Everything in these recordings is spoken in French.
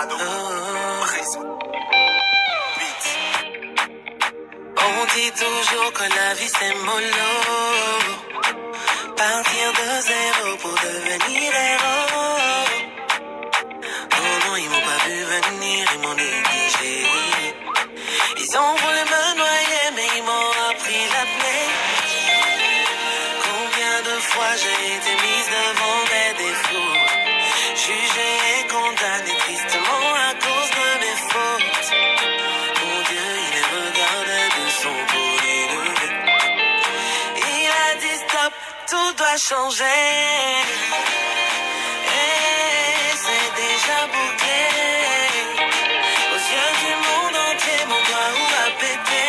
Ado. On dit toujours que la vie c'est mollo. Partir de zéro pour devenir héros. Oh non, ils m'ont pas vu venir, ils m'ont négligé. Ils ont voulu me noyer, mais ils m'ont appris la plaie. Combien de fois j'ai été mise devant mes défauts, jugée et condamnée tristement à cause de mes fautes. Mon Dieu, il les regardait de son beau nez. Il a dit stop, tout doit changer. Et c'est déjà bouclé. Aux yeux du monde entier, mon doigt où a pété.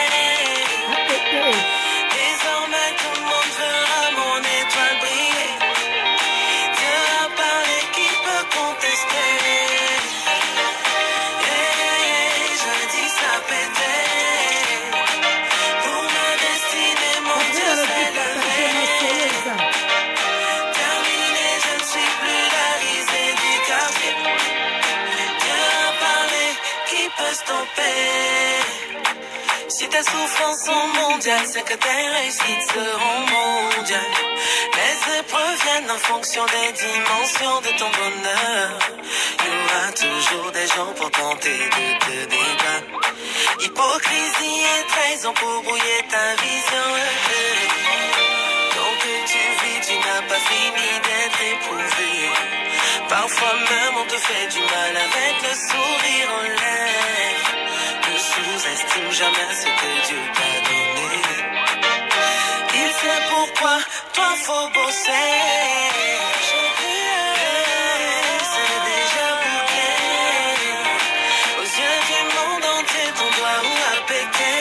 Désormais tout le monde verra mon étoile briller. Dieu a parlé, qui peut contester? Et je dis ça pétait. Pour ma destinée, mon Dieu s'est levé. Terminé, je ne suis plus la risée du quartier. Dieu a parlé, qui peut stopper? Si tes souffrances sont mondiales, c'est que tes réussites seront mondiales. Les épreuves viennent en fonction des dimensions de ton bonheur. Il y aura toujours des gens pour tenter de te débattre. Hypocrisie et trahison pour brouiller ta vision. Donc que tu vis, tu n'as pas fini d'être éprouvé. Parfois même on te fait du mal avec le sourire en lèvres. Ne sous-estime jamais ce que Dieu t'a donné. Il sait pourquoi, toi faut bosser. C'est déjà bouclé. Aux yeux du monde entier, ton doigt où a pété.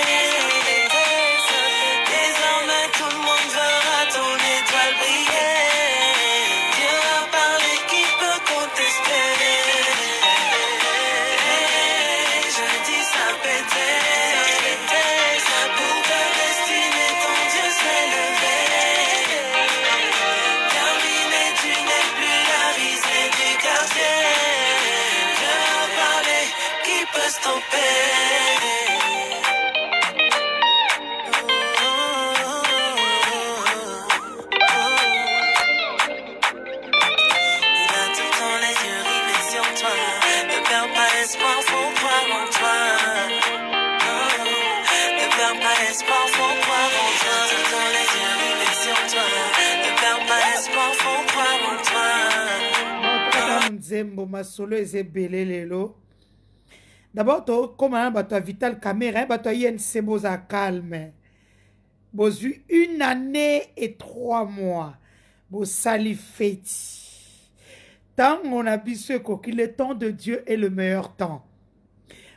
Désormais tout le monde verra ton étoile briller. Dieu a parlé, qui peut contester? Je dis ça pétait. Pour ta destinée, ton Dieu s'est levé. Terminé, tu n'es plus la risée du quartier. Dieu a parlé, qui peut stopper? Il a tout le temps les yeux rivés sur toi. Ne perds pas espoir, faut croire en toi. Ne perds pas espoir, faut croire en toi. Tout le temps les yeux rivés sur toi. Ne perds pas espoir, faut croire en toi. Nzembo masolo ezebele lelo. D'abord, comme on a Vital Caméra, on a INC Boza calme. Vous eu 1 année et 3 mois. Vous salifeti. Tant on a vu que le temps de Dieu est le meilleur temps.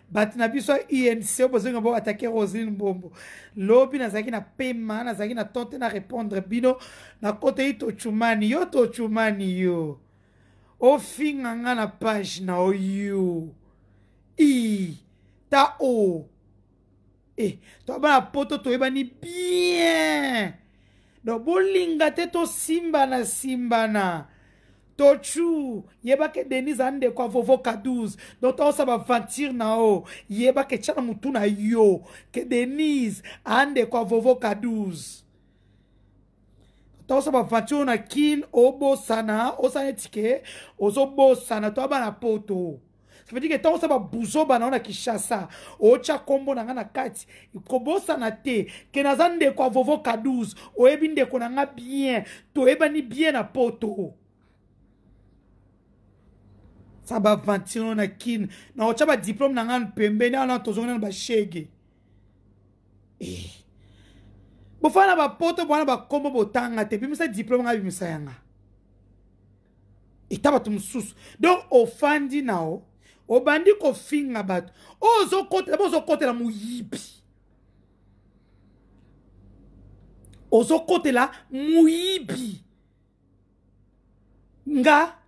Batina biso INC besoin de attaquer Rosine Bombo. Lobi nazaki na paiement, nazaki na tenter na répondre bino na côté ito chumani yo. O finga na page na yo. Ta o. To ba poto to ebani bien. Do bolinga te to simba na. Tochu, yeba ke Denise ande kwa vovo kaduz. Donc on sa va ventir na o. Yeba ke chana mutu na yo. Ke Denise ande kwa vovo kaduz. Donc on sa va ventir na kin obo sana. Osane tike. Ozobo sana. To aba na poto. Ça veut dire que on sa va bouzo ba na Kishasa. Ocha kombo na na kati. Kobo sana te. Ke nazande kwa vovo kaduz. Oebinde ko na nga bien. To ebani bien na poto. Ça va ventir na kin na ochaba diplôme na ngana pembe na tozongana ba shege bo fana ba poto bwana ba kombo botanga te bimisa diplôme nga bimisa yanga itaba tumsusu donc ofandi nao obandi ko finga bato ozo kote la muyibi ozo kote la muyibi Nga,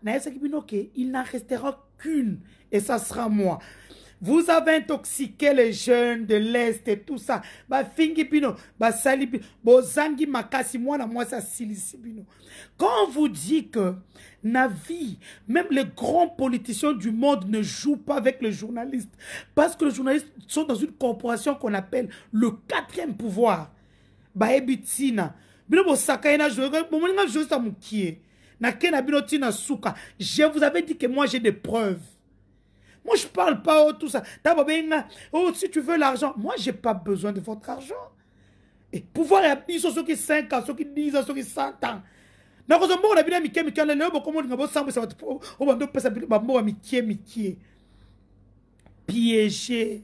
il n'en restera qu'une, et ça sera moi. Vous avez intoxiqué les jeunes de l'Est et tout ça. Ba fingi bino, ba sali bino, bo zangi makasi moi ça silisi bino. Quand on vous dit que Navi, même les grands politiciens du monde ne jouent pas avec les journalistes. Parce que les journalistes sont dans une corporation qu'on appelle le quatrième pouvoir. Baebitina. Je vous avais dit que moi j'ai des preuves. Moi je parle pas tout ça. Oh, si tu veux l'argent. Moi j'ai pas besoin de votre argent. Et pouvoir appuyer sur ceux qui 5 ans, ceux qui 10 ans, ceux qui 100 ans. Piégé.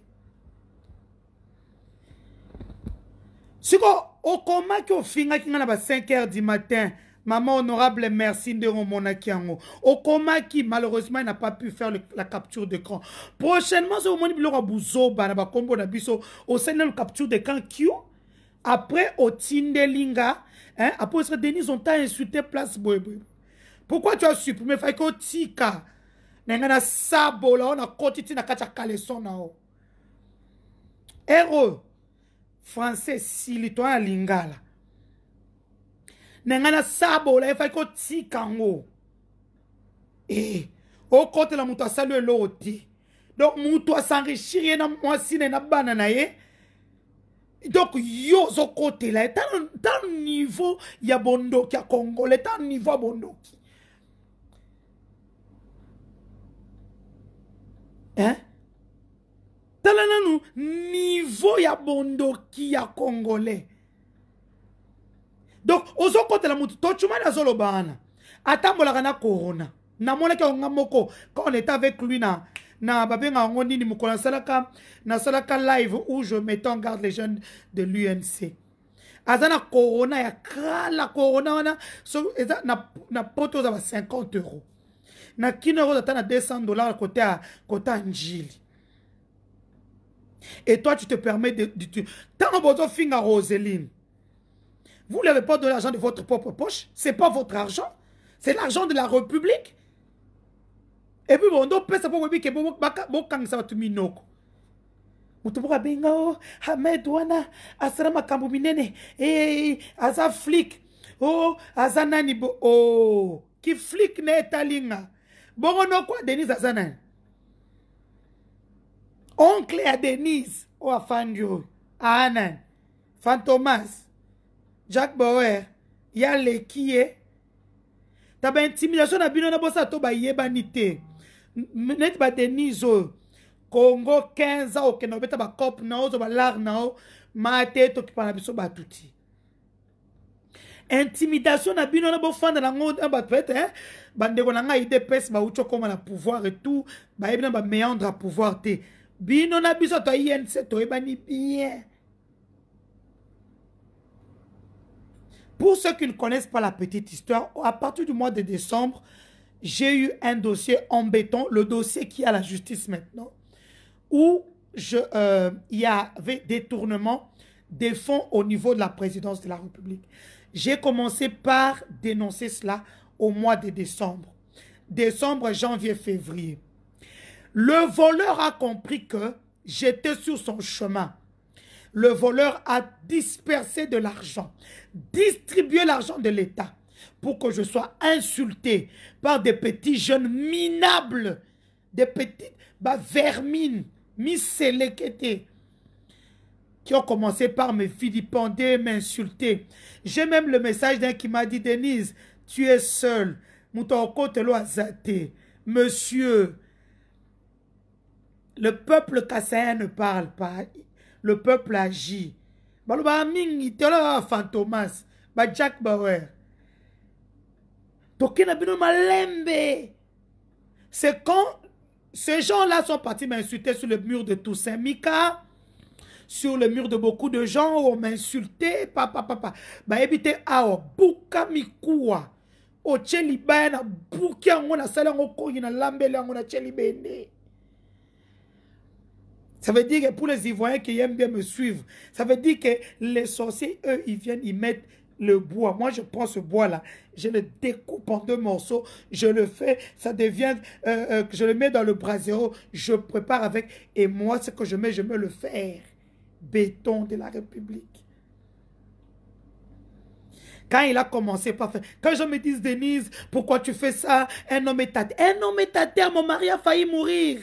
Si au coma qui au finga qui n'a pas 5 heures du matin, maman honorable merci de Romonakiango. Au coma qui malheureusement n'a pas pu faire la capture d'écran. Prochainement, c'est au moment où il aura bouzo, banaba combo nabiso, au sein de la capture d'écran Q. Après, au Tindelinga, hein, après, Denis ont insulté place Boy. Pourquoi tu as supprimé? Fait que tika. N'engana sabo là, on a quotidien na kacha caleçon na o. Héros. Français, si l'itoyen lingala. N'engana sabo là, il fait que tika ngo. Et, au côté la moutoua salué l'autre. Donc, moutoua s'enrichir, na moi si na banana ye. Donc, yo zo côté là, tant niveau, il y a bondo qui a congolais, tant niveau bondo qui. Hein? Tant niveau il y a bondo qui a congolais. Donc, ozo côté la moutou, to chuma na zolo bana. Atambola kana corona. Na mona ki onga moko, quand on était avec lui na babenga ngoni ni mukola salaka live où je mettais en garde les jeunes de l'UNC. Azana corona ya kala corona wana so na poto za 50 €. Na kino euro na $200 côté Njili. Et toi tu te permets de tant bozo finga Roseline. Vous n'avez pas de l'argent de votre propre poche, c'est pas votre argent, c'est l'argent de la République. Et puis bon, donc pesa pour que bon kang sa tu minoko. Mutubuka benga o Hamed wana asara makambo minene aza flic. Oh aza nani bo oh ki flic ne talinga. Bongo no kwa Denise azana. Oncle à Denise o afandio Anan Fantomas Jack Bauer ya lekie. Taba intimidation na bino na bosa to ba yebanite. Net ba Denise Congo 15 ans que nobeta ba cop na ozo ba lar na o mate to ki pana biso ba tuti. Intimidation na bino na bo fanda na ngo ba pete hein bandeko na nga IDPS ba ucho koma na pouvoir et tout ba ebina ba méandre à pouvoir te bino na biso to INC to ebani bien. Pour ceux qui ne connaissent pas la petite histoire, à partir du mois de décembre, j'ai eu un dossier embêtant, le dossier qui est à la justice maintenant, où il y avait détournement des fonds au niveau de la présidence de la République. J'ai commencé par dénoncer cela au mois de décembre. Décembre, janvier, février. Le voleur a compris que j'étais sur son chemin. Le voleur a dispersé de l'argent, distribué l'argent de l'État pour que je sois insulté par des petits jeunes minables, des petites vermines, misséléquetés, qui ont commencé par me vilipender, m'insulter. J'ai même le message d'un qui m'a dit, Denise, tu es seul. Monsieur, le peuple kassaïen ne parle pas. Le peuple agit. Fantomas, Jack Bauer. C'est quand ces gens-là sont partis m'insulter sur le mur de Toussaint Mika, sur le mur de beaucoup de gens où on m'insultait, papa. Bah, évitez, Buka Mikoua. O Tcheli Bana, Bukia, on a salé en Koyina, Lambele, on a Tcheli Bene. Ça veut dire que pour les Ivoiriens qui aiment bien me suivre, ça veut dire que les sorciers, eux, ils viennent, ils mettent le bois. Moi, je prends ce bois-là, je le découpe en 2 morceaux, je le fais, ça devient, je le mets dans le brasero, je prépare avec, et moi, ce que je mets le fer. Béton de la République. Quand il a commencé par faire, quand les gens me disent, Denise, pourquoi tu fais ça? Un homme est à terre. Un homme est à terre, mon mari a failli mourir.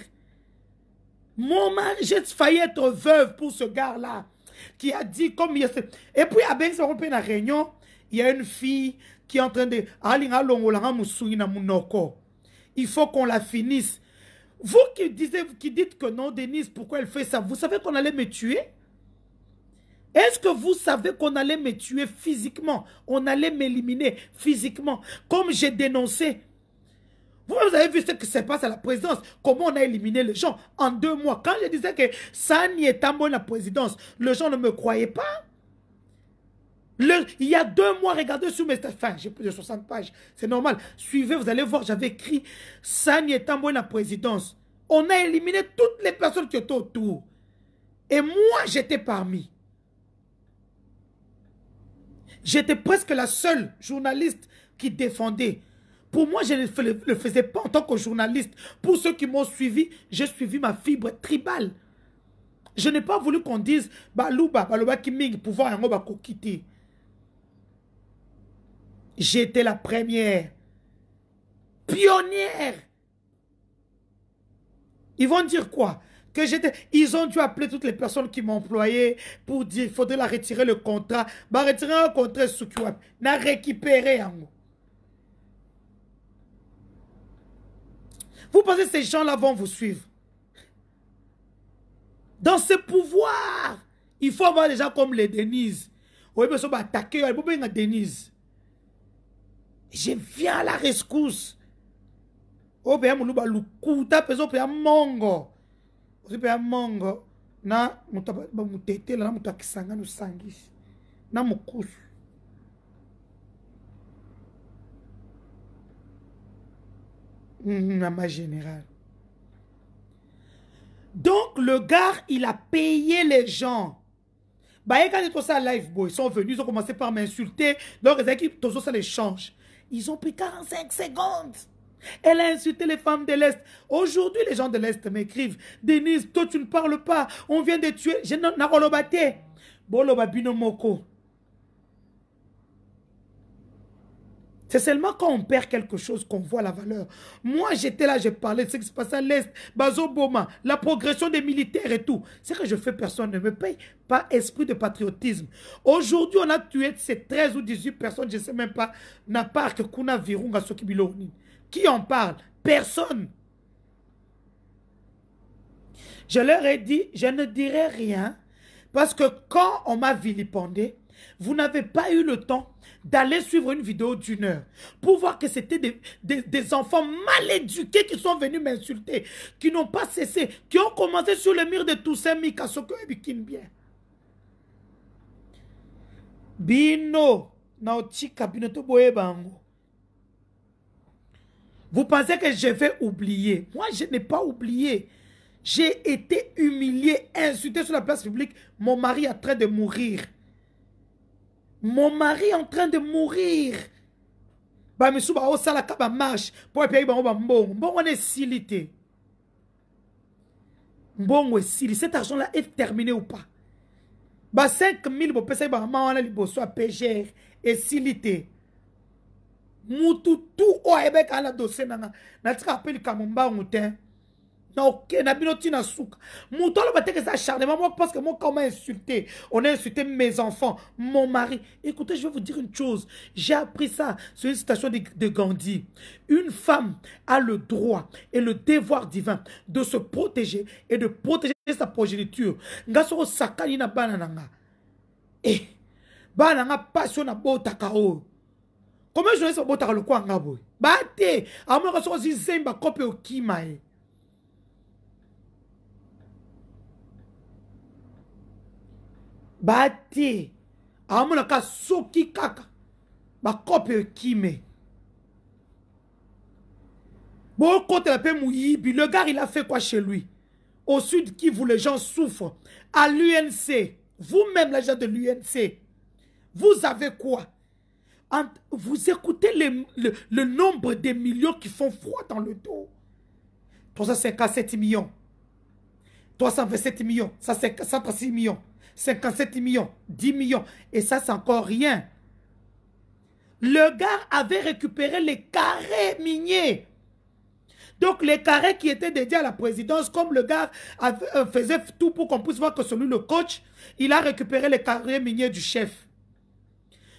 Mon mari, j'ai failli être veuve pour ce gars-là, qui a dit, comme il y a... Et puis, à Ben, on peut la réunion, il y a une fille qui est en train de... Il faut qu'on la finisse. Vous qui dites que non, Denise, pourquoi elle fait ça? Vous savez qu'on allait me tuer? Est-ce que vous savez qu'on allait me tuer physiquement? On allait m'éliminer physiquement. Comme j'ai dénoncé. Vous avez vu ce qui se passe à la présidence. Comment on a éliminé les gens en 2 mois. Quand je disais que ça n'y est pas bon la présidence, les gens ne me croyaient pas. Il y a 2 mois, regardez sur mes... Enfin, j'ai plus de 60 pages. C'est normal. Suivez, vous allez voir, j'avais écrit ça n'y est pas bon la présidence. On a éliminé toutes les personnes qui étaient autour. Et moi, j'étais parmi. J'étais presque la seule journaliste qui défendait. Pour moi, je ne le faisais pas en tant que journaliste. Pour ceux qui m'ont suivi, j'ai suivi ma fibre tribale. Je n'ai pas voulu qu'on dise Balouba, Balouba Kiming, pouvoir un homme quitter. J'étais la première. Pionnière. Ils vont dire quoi? Que j'étais... Ils ont dû appeler toutes les personnes qui m'ont employé pour dire qu'il faudrait la retirer le contrat. Bah, retirer un contrat sous qui n'a récupéré en moi. Vous pensez que ces gens-là vont vous suivre? Dans ce pouvoir, il faut avoir des gens comme les Denise. Oui, mais ça va attaquer, il faut bien Denise. Je viens à la rescousse. Oh, ben, mon loup, le coup, t'as besoin de mongo. Vous avez mongo. Na, mon tété, là, mon takisanga, nous sangis. Na, mon couche. Ma générale. Donc, le gars, il a payé les gens. Bah, quand ils ont ça live, boy, ils sont venus, ils ont commencé par m'insulter. Donc, les équipes, tout ça les change. Ils ont pris 45 secondes. Elle a insulté les femmes de l'Est. Aujourd'hui, les gens de l'Est m'écrivent. Denise, toi, tu ne parles pas. On vient de tuer. Je n'ai pas de Boloba binomoko. C'est seulement quand on perd quelque chose qu'on voit la valeur. Moi, j'étais là, je parlais de ce qui se passe à l'Est, Bazo Boma, la progression des militaires et tout. Ce que je fais, personne ne me paye. Pas esprit de patriotisme. Aujourd'hui, on a tué ces 13 ou 18 personnes, je ne sais même pas, n'a pas que Kuna Virunga Sokibiloni. Qui en parle? Personne. Je leur ai dit, je ne dirai rien, parce que quand on m'a vilipendé, vous n'avez pas eu le temps d'aller suivre une vidéo d'1 heure pour voir que c'était des enfants mal éduqués qui sont venus m'insulter, qui n'ont pas cessé, qui ont commencé sur le mur de Toussaint Mikasoko et Bikinbien. Bino, Naotika, Binoto Boebango. Vous pensez que je vais oublier? Moi, je n'ai pas oublié. J'ai été humilié, insulté sur la place publique. Mon mari est en train de mourir. Mon mari est en train de mourir. Bah, mais souba, ça la kaba marche. Pour les pays, bon, on est silité. Bon, on est silité. Cet argent-là est terminé ou pas? Bah, 5 000, bon, peut-être, bah, on a les beaux, PGR et silité. Moutou, tout, oh, et bien, quand la dossier, n'a pas appelé Kamumba, moutin. Ok, Nabinoti na souka. Mouton le matin que ça acharnement, moi parce que moi quand on m'a insulté, on a insulté mes enfants, mon mari. Écoutez, je vais vous dire une chose. J'ai appris ça sur une citation de Gandhi. Une femme a le droit et le devoir divin de se protéger et de protéger sa progéniture. Ngasoro sakani na banananga. Eh, bananga passion na botakao. Comment je vais se botaka le quoi ngabo? Bate, à moi quand on se zemba copé au kimae. Bati amona ka soki kaka ba kope kime bon côté la paix mouyibi le gars il a fait quoi chez lui au sud Kivu les gens souffrent à l'UNC vous-même les gens de l'UNC vous avez quoi vous écoutez le nombre de millions qui font froid dans le dos 357 millions 327 millions ça c'est 136 millions 57 millions, 10 millions. Et ça, c'est encore rien. Le gars avait récupéré les carrés miniers. Donc les carrés qui étaient dédiés à la présidence, comme le gars faisait tout pour qu'on puisse voir que celui le coach, il a récupéré les carrés miniers du chef.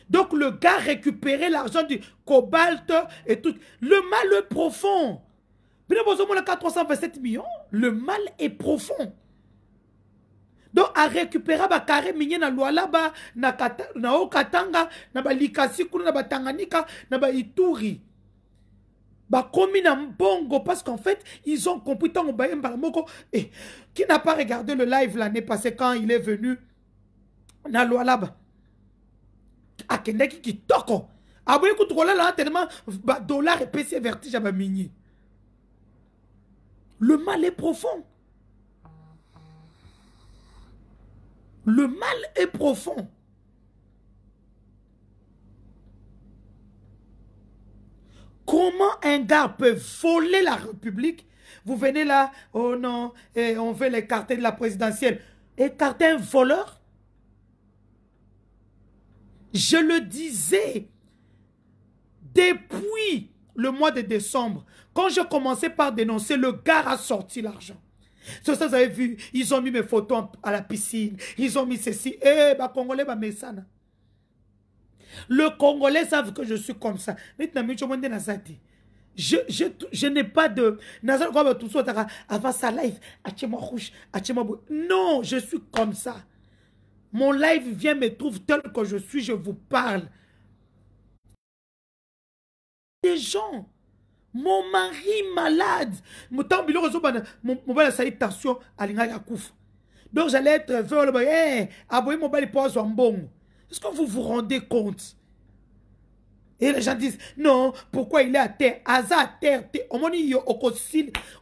Donc le gars récupérait l'argent du cobalt et tout. Le mal est profond. Puis nous avons 327 millions. Le mal est profond. Donc à récupérer les carrés miniers na Lualaba, na Okatanga, na Likasi, na Tanganyika, na Ituri. Comme na mbongo parce qu'en fait ils ont compris tant et qui n'a pas regardé le live l'année passée quand il est venu na Lualaba akendeki kitoko aboye kutrola là tellement dollar et PC vertige à minier. Le mal est profond. Le mal est profond. Comment un gars peut voler la République? Vous venez là, oh non, et on veut l'écarter de la présidentielle. Écarter un voleur? Je le disais depuis le mois de décembre. Quand je commençais par dénoncer, le gars a sorti l'argent. C'est ça, vous avez vu, ils ont mis mes photos à la piscine. Ils ont mis ceci. Eh, bah, Congolais, bah, mais ça, le Congolais savent que je suis comme ça. Je n'ai pas de... Avant sa live, non, je suis comme ça. Mon live vient me trouve tel que je suis, je vous parle. Des gens, mon mari malade, mon tension, donc j'allais être est-ce que vous vous rendez compte? Et les gens disent, non, pourquoi il est à terre? Aza à terre, au moins il y a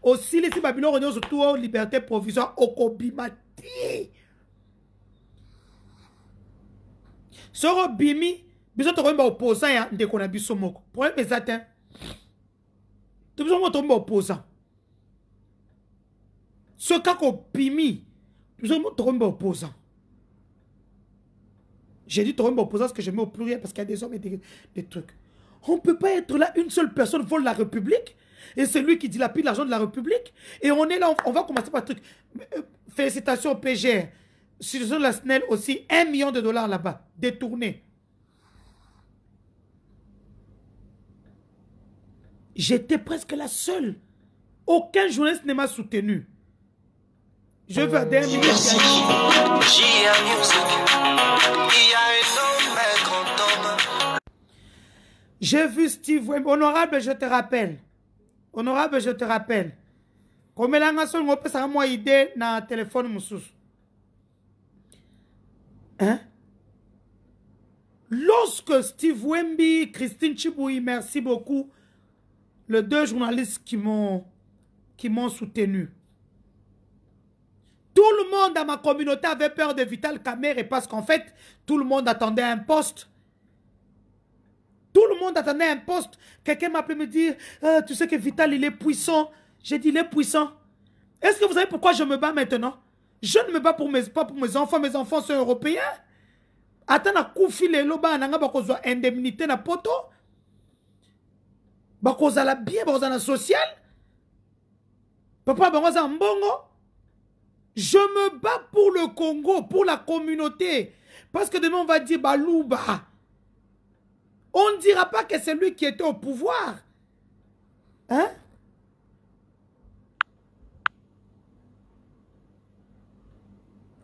aussi les Babylone on surtout liberté provisoire, okobimati. Soro bimi, biso to komba opposant ya ndeko na biso moko. Problème exact. Tu biso mo tomba opposant. Ce cas ko bimi, biso mo tomba opposant. J'ai dit tomba opposant parce que je mets au pluriel parce qu'il y a des hommes et des trucs. On ne peut pas être là, une seule personne vole la République et c'est lui qui dilapide l'argent de la République. Et on est là, on va commencer par un truc. Félicitations au PGR. Sur la SNEL aussi, 1 million de dollars là-bas, détournés. J'étais presque la seule. Aucun journaliste ne m'a soutenu. Je veux des J'ai vu Steve Wemby. Honorable, je te rappelle. Honorable, je te rappelle. Comme elle a son opé, ça a moi idée dans le téléphone moussous. Hein? Lorsque Steve Wemby, Christine Chiboui, merci beaucoup, les deux journalistes qui m'ont soutenu. Tout le monde dans ma communauté avait peur de Vital Kamerhe parce qu'en fait, tout le monde attendait un poste. Tout le monde attendait un poste. Quelqu'un m'a appelé me dire, tu sais que Vital, il est puissant. J'ai dit, il est puissant. Est-ce que vous savez pourquoi je me bats maintenant? Je ne me bats pas pour mes enfants. Mes enfants sont européens. Attends, na koufi le loba, nanga bakozwa indemnité na poto. Bakozala bien, bakozala social. Papa, bakozala mbongo. Je me bats pour le Congo, pour la communauté. Parce que demain, on va dire Balouba. On ne dira pas que c'est lui qui était au pouvoir. Hein?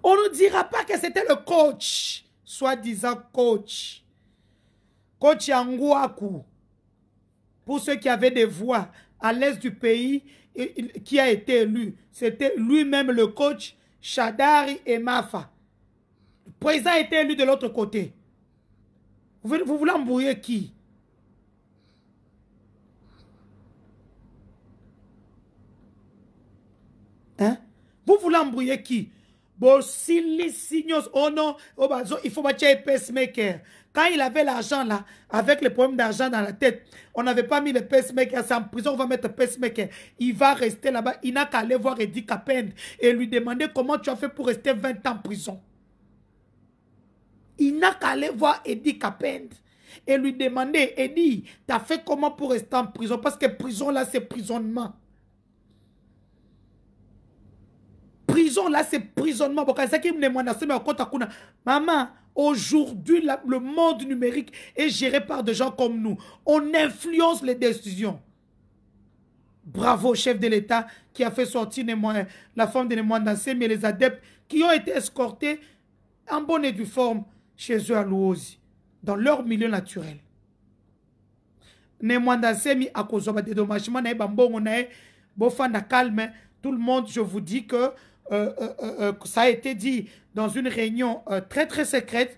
On ne dira pas que c'était le coach. Soi-disant coach. Coach Yangouakou. Pour ceux qui avaient des voix à l'est du pays, qui a été élu. C'était lui-même le coach Shadari et Mafa. Le président a été élu de l'autre côté. Vous voulez embrouiller qui? Hein? Vous voulez embrouiller qui? Bon, si les signos, oh non, oh bah, il faut battre un pacemaker. Quand il avait l'argent là, avec les problèmes d'argent dans la tête, on n'avait pas mis le pacemaker, c'est en prison, on va mettre le pacemaker. Il va rester là-bas, il n'a qu'à aller voir Eddie Kapend et lui demander comment tu as fait pour rester 20 ans en prison. Il n'a qu'à aller voir Eddie Kapend et lui demander et dire, t'as fait comment pour rester en prison? Parce que prison là, c'est prisonnement. Prison là, c'est prisonnement. Maman, aujourd'hui, le monde numérique est géré par des gens comme nous. On influence les décisions. Bravo, chef de l'État qui a fait sortir la femme de Nemwanda Nsemi et les adeptes qui ont été escortés en bonne et due forme chez eux à Luozi, dans leur milieu naturel. Nemwanda Nsemi a causé des dédommagements, calme. Tout le monde, je vous dis que ça a été dit dans une réunion très très secrète.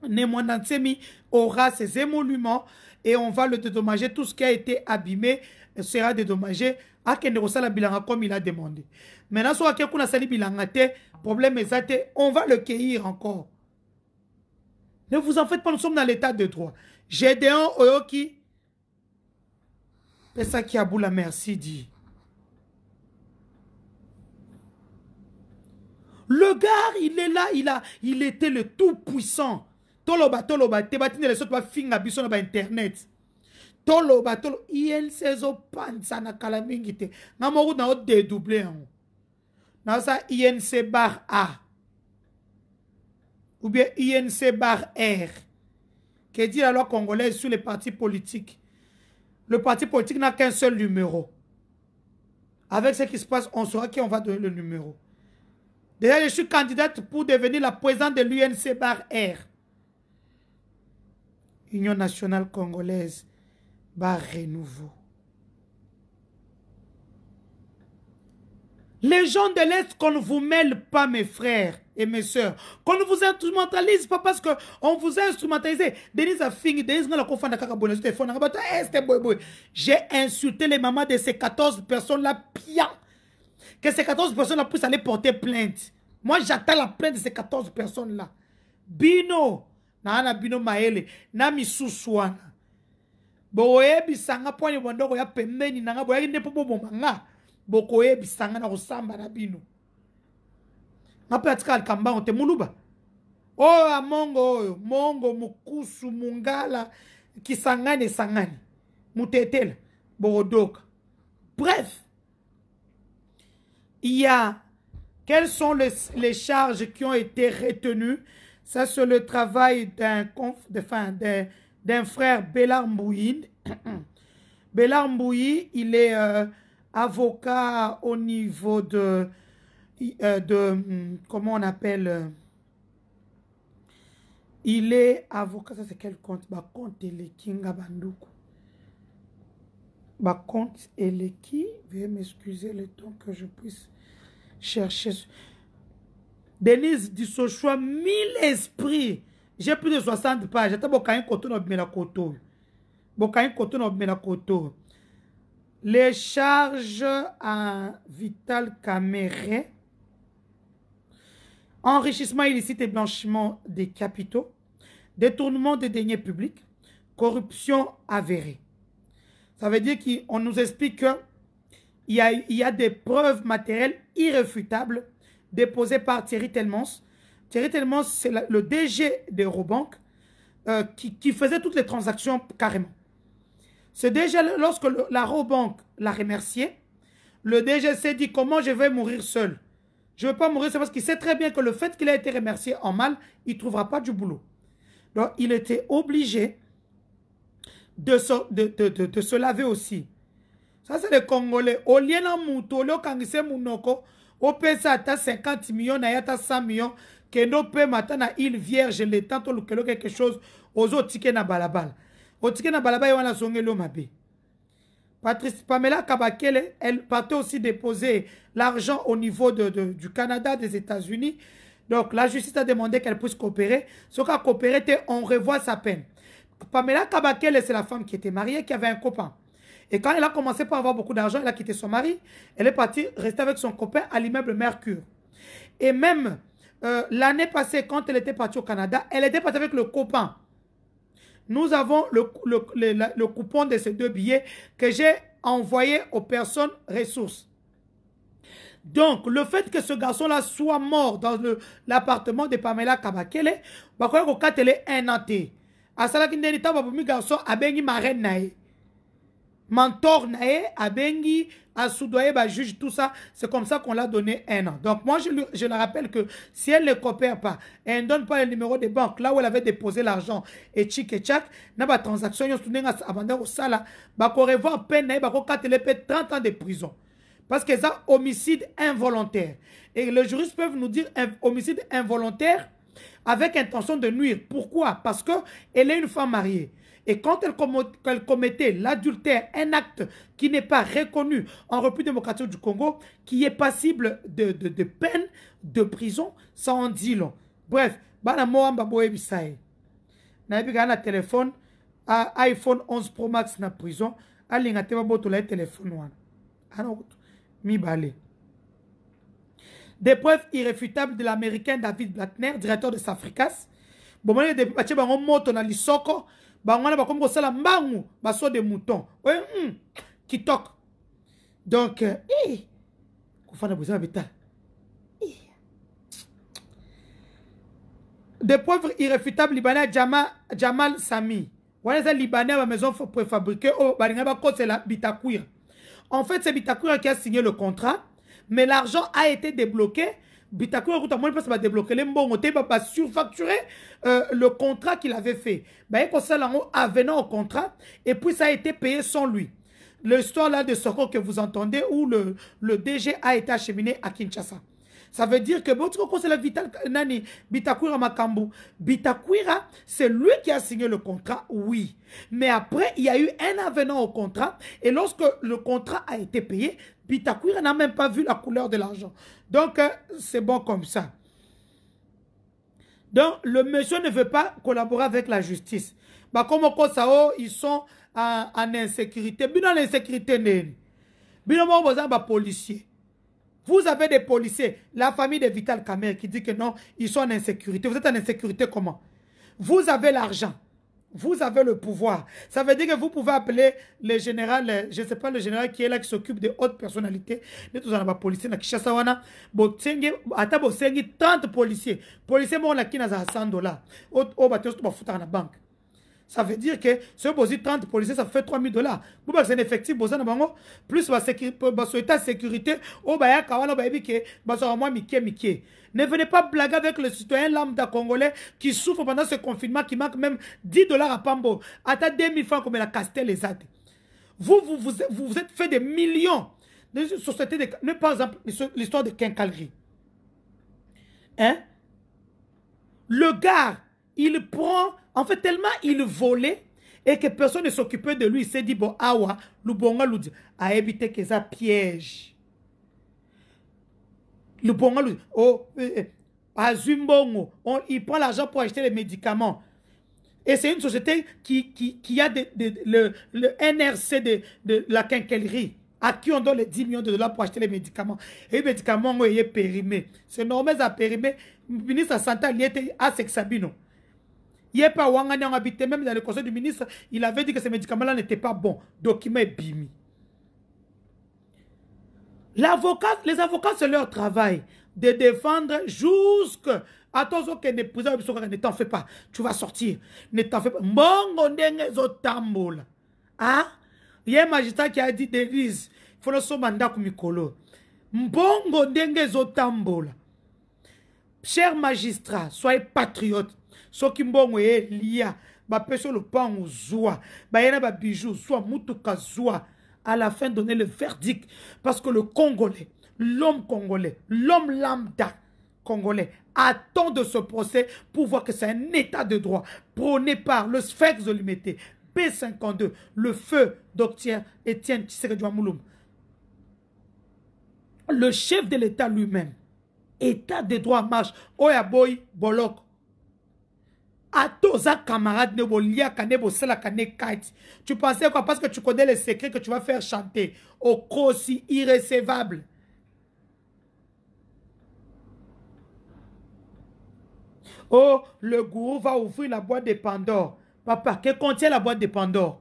Nemwanda Nsemi aura ses émoluments et on va le dédommager. Tout ce qui a été abîmé sera dédommagé à Kendrosala Bilanga comme il a demandé. Maintenant, soit quelqu'un a sali Bilanga, problème est on va le cueillir encore. Ne vous en faites pas, nous sommes dans l'état de droit. Gédéon Oyoki, c'est ça qui a boula merci dit. Le gars, il est là, il était le tout puissant. Toloba, tebatine les autres finga biso na internet. Toloba, INC zo panza na kalamingite. Na moru na o dédoublé en. Na ça INC bar A. Ou bien INC bar R. Que dit la loi congolaise sur les partis politiques. Le parti politique n'a qu'un seul numéro. Avec ce qui se passe, on saura qui on va donner le numéro. Déjà, je suis candidate pour devenir la présidente de l'UNC bar R. Union nationale congolaise, bar renouveau. Les gens de l'Est, qu'on ne vous mêle pas, mes frères et mes soeurs. Qu'on ne vous instrumentalise pas parce qu'on vous a instrumentalisé. J'ai insulté les mamans de ces 14 personnes-là, bien. Que ces 14 personnes-là puissent aller porter plainte. Moi, j'attends la plainte de ces 14 personnes-là. Bino. Na bino maele. Na misusuana. Boye bisanga poanye wandoko ya pembeni. Nanga boye ne popo bomanga. Bokoye bisanga na rosamba na bino. Ngape atika alikamba onte muluba. Oh, amongo. Mongo, mukusu, mungala. Kisangane, sangane. Mutetela. Borodoka. Bref. Il y a, quelles sont les charges qui ont été retenues? Ça, c'est le travail d'un frère Bélar Mbouyi. Bélar Mbouyi, il est avocat au niveau de comment on appelle? Il est avocat, ça c'est quel compte? Bah, compte Elekinga Bandoukou. Bah, compte Eleki, veuillez m'excuser le temps que je puisse chercher. Denise Dissochoa, 1000 esprits. J'ai plus de 60 pages. J'attends Bokain Koto no Bmela Koto. Bokain Koto no Bmela Koto. Les charges à Vital Caméré. Enrichissement illicite et blanchiment des capitaux. Détournement des deniers publics. Corruption avérée. Ça veut dire qu'on nous explique qu'il y a des preuves matérielles irréfutables déposées par Thierry Telmans. Thierry Telmans, c'est le DG d'Eurobank qui faisait toutes les transactions carrément. Ce DG, lorsque la Eurobank l'a remercié, le DG s'est dit comment je vais mourir seul. Je ne veux pas mourir seul parce qu'il sait très bien que le fait qu'il a été remercié en mal, il ne trouvera pas du boulot. Donc il était obligé de se laver aussi. Ça, c'est les Congolais. Au lieu de mouto, au lieu de mounoko, au pesa ata 50 millions, na yata 100 millions, que no pe matana île vierge, le temps, quelque chose, aux autres tickets na balabal. Au ticket na balabal, il y a la songelo mabe. Pamela Kabakele, elle partait aussi déposer l'argent au niveau du Canada, des États-Unis. Donc, la justice a demandé qu'elle puisse coopérer. Ce qu'elle a coopéré, on revoit sa peine. Pamela Kabakele, c'est la femme qui était mariée, qui avait un copain. Et quand elle a commencé par avoir beaucoup d'argent, elle a quitté son mari. Elle est partie rester avec son copain à l'immeuble Mercure. Et même l'année passée, quand elle était partie au Canada, elle était partie avec le copain. Nous avons le coupon de ces 2 billets que j'ai envoyé aux personnes ressources. Donc, le fait que ce garçon-là soit mort dans l'appartement de Pamela Kabakele, il est un an. asalaki ndeni ta babomi garçon abengi marraine nae mentor nae abengi asoudoyer ba juge tout ça. C'est comme ça qu'on l'a donné 1 an. Donc moi je le rappelle que si elle ne coopère pas et elle ne donne pas le numéro de banque là où elle avait déposé l'argent et tchik et tchak na ba transaction yo sunenga abanda au sala ba ko revoir peine nae ba ko katele pe 30 ans de prison. Parce que ça homicide involontaire. Et les juristes peuvent nous dire homicide involontaire avec intention de nuire. Pourquoi? Parce qu'elle est une femme mariée. Et quand elle commettait l'adultère, un acte qui n'est pas reconnu en République démocratique du Congo, qui est passible de peine, de prison, ça en dit long. Bref, bana moamba boye bisaye. Na ebiga na téléphone, iPhone 11 Pro Max na prison, alinga tema boto la téléphone wana. Alors, mi balé. Des preuves irréfutables de l'américain David Blattner, directeur de Safricas. Bon, moi, depuis que je suis moto dans l'isoko, on a comme ça la mbangu, baso de mouton. Qui toque. Donc, des preuves irréfutables libanais Jamal Sami. Voilà ça libanais à la maison préfabriquée au Balinga c'est la Bitakwir. En fait, c'est Bitakwir qui a signé le contrat. Mais l'argent a été débloqué. Bitakwir va débloquer les mbongo, va surfacturer le contrat qu'il avait fait. Il avenant au contrat et puis ça a été payé sans lui. L'histoire là de Soko que vous entendez où le DG a été acheminé à Kinshasa. Ça veut dire que c'est la Bitakwira Makambu. Bitakwira, c'est lui qui a signé le contrat, oui. Mais après, il y a eu un avenant au contrat. Et lorsque le contrat a été payé, Bitakwira n'a même pas vu la couleur de l'argent. Donc, c'est bon comme ça. Donc, le monsieur ne veut pas collaborer avec la justice. Bah, comme au Kosao, ils sont en insécurité. Bien en insécurité, bien en policier. Vous avez des policiers, la famille de Vital Kamerhe qui dit que non, ils sont en insécurité. Vous êtes en insécurité comment? Vous avez l'argent. Vous avez le pouvoir. Ça veut dire que vous pouvez appeler le général, je ne sais pas, le général qui est là, qui s'occupe de hautes personnalités. Nous avons des policiers dans Kishasawana. Ata bosengi 30 policiers. Policiers, moi, on a qui n'a $100. Au bateau, tu vas foutre dans la banque. Ça veut dire que si vous posez 30 policiers, ça fait $3000. Vous avez un effectif, plus votre état de sécurité, ne venez pas blaguer avec le citoyen lambda congolais qui souffre pendant ce confinement, qui manque même $10 à Pambo. À 2000 francs comme la Castel les AD. Vous êtes fait des millions de sociétés de... Par exemple, l'histoire de quincaillerie. Hein? Le gars, il prend... En fait, tellement il volait et que personne ne s'occupait de lui, il s'est dit, bon, awa, Lubonga Ludi, a évité que ça piège. Lubonga Ludi, oh, à Zumbongo, il prend l'argent pour acheter les médicaments. Et c'est une société qui a le NRC de la quincaillerie, à qui on donne les 10 millions de dollars pour acheter les médicaments. Et les médicaments ont été périmés. C'est normal à périmer. Le ministre de la Santé, il était à Sexabino. Il n'y a pas Wangani en habité, même dans le conseil du ministre, il avait dit que ces médicaments-là n'étaient pas bons. Document est bimi. Les avocats, c'est leur travail de défendre jusqu'à... Attention que ne t'en fais pas. Tu vas sortir. Ne t'en fais pas. Mongo ndenge zotambola. Ah? Il y a un magistrat qui a dit d'église. Il faut le somanda kumikolo. Mbongo ndenge zotambola. Chers magistrats, soyez patriotes. Ce qui mbongo est lié. Ba peso le pan ou zoa. Ba yena ba bijou. Soit mutuka zoa. À la fin, donner le verdict. Parce que le Congolais, l'homme congolais, l'homme lambda congolais, attend de ce procès pour voir que c'est un état de droit prôné par le Sphinx de l'humanité, P52, le feu Dr Étienne Tshisekedi Mouloum, le chef de l'État lui-même. État de droit marche. Oyaboy Bolok. À tous les camarades, tu pensais quoi? Parce que tu connais les secrets que tu vas faire chanter. Au crossi irrécevable. Oh, le gourou va ouvrir la boîte de Pandore. Papa, que contient la boîte de Pandore?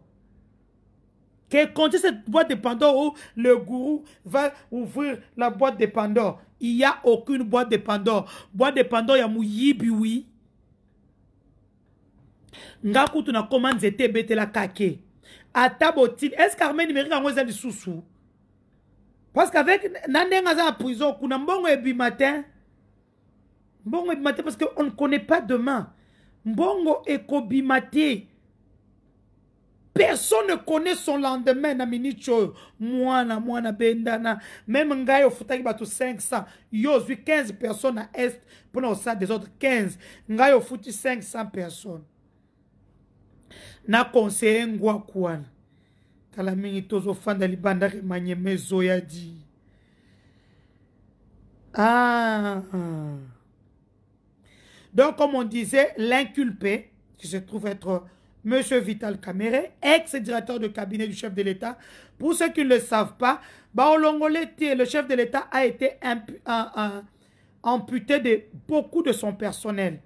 Que contient cette boîte de Pandore où le gourou va ouvrir la boîte de Pandore? Il n'y a aucune boîte de Pandore. Boîte de Pandore, il y a mouyibi, oui. nga kutu na commande zete betela kake ata botine est-ce qu'armée numérique yango eza lisusu parce qu'avec nandenga za prison kuna mbongo ebimatin parce qu'on ne connaît pas demain mbongo ekobimate. Personne ne connaît son lendemain na minute mwana bendana même ngai ofutaki bato 500 yo zui 15 personnes à est pour au sein des autres 15 ngai ofuti 500 personnes na conseiller ngwa kwana kala mingi tozo fanda libanda remanye mezo ya di donc comme on disait l'inculpé qui se trouve être Monsieur Vital Kamerhe, ex-directeur de cabinet du chef de l'État. Pour ceux qui ne le savent pas, le chef de l'État a été amputé de beaucoup de son personnel.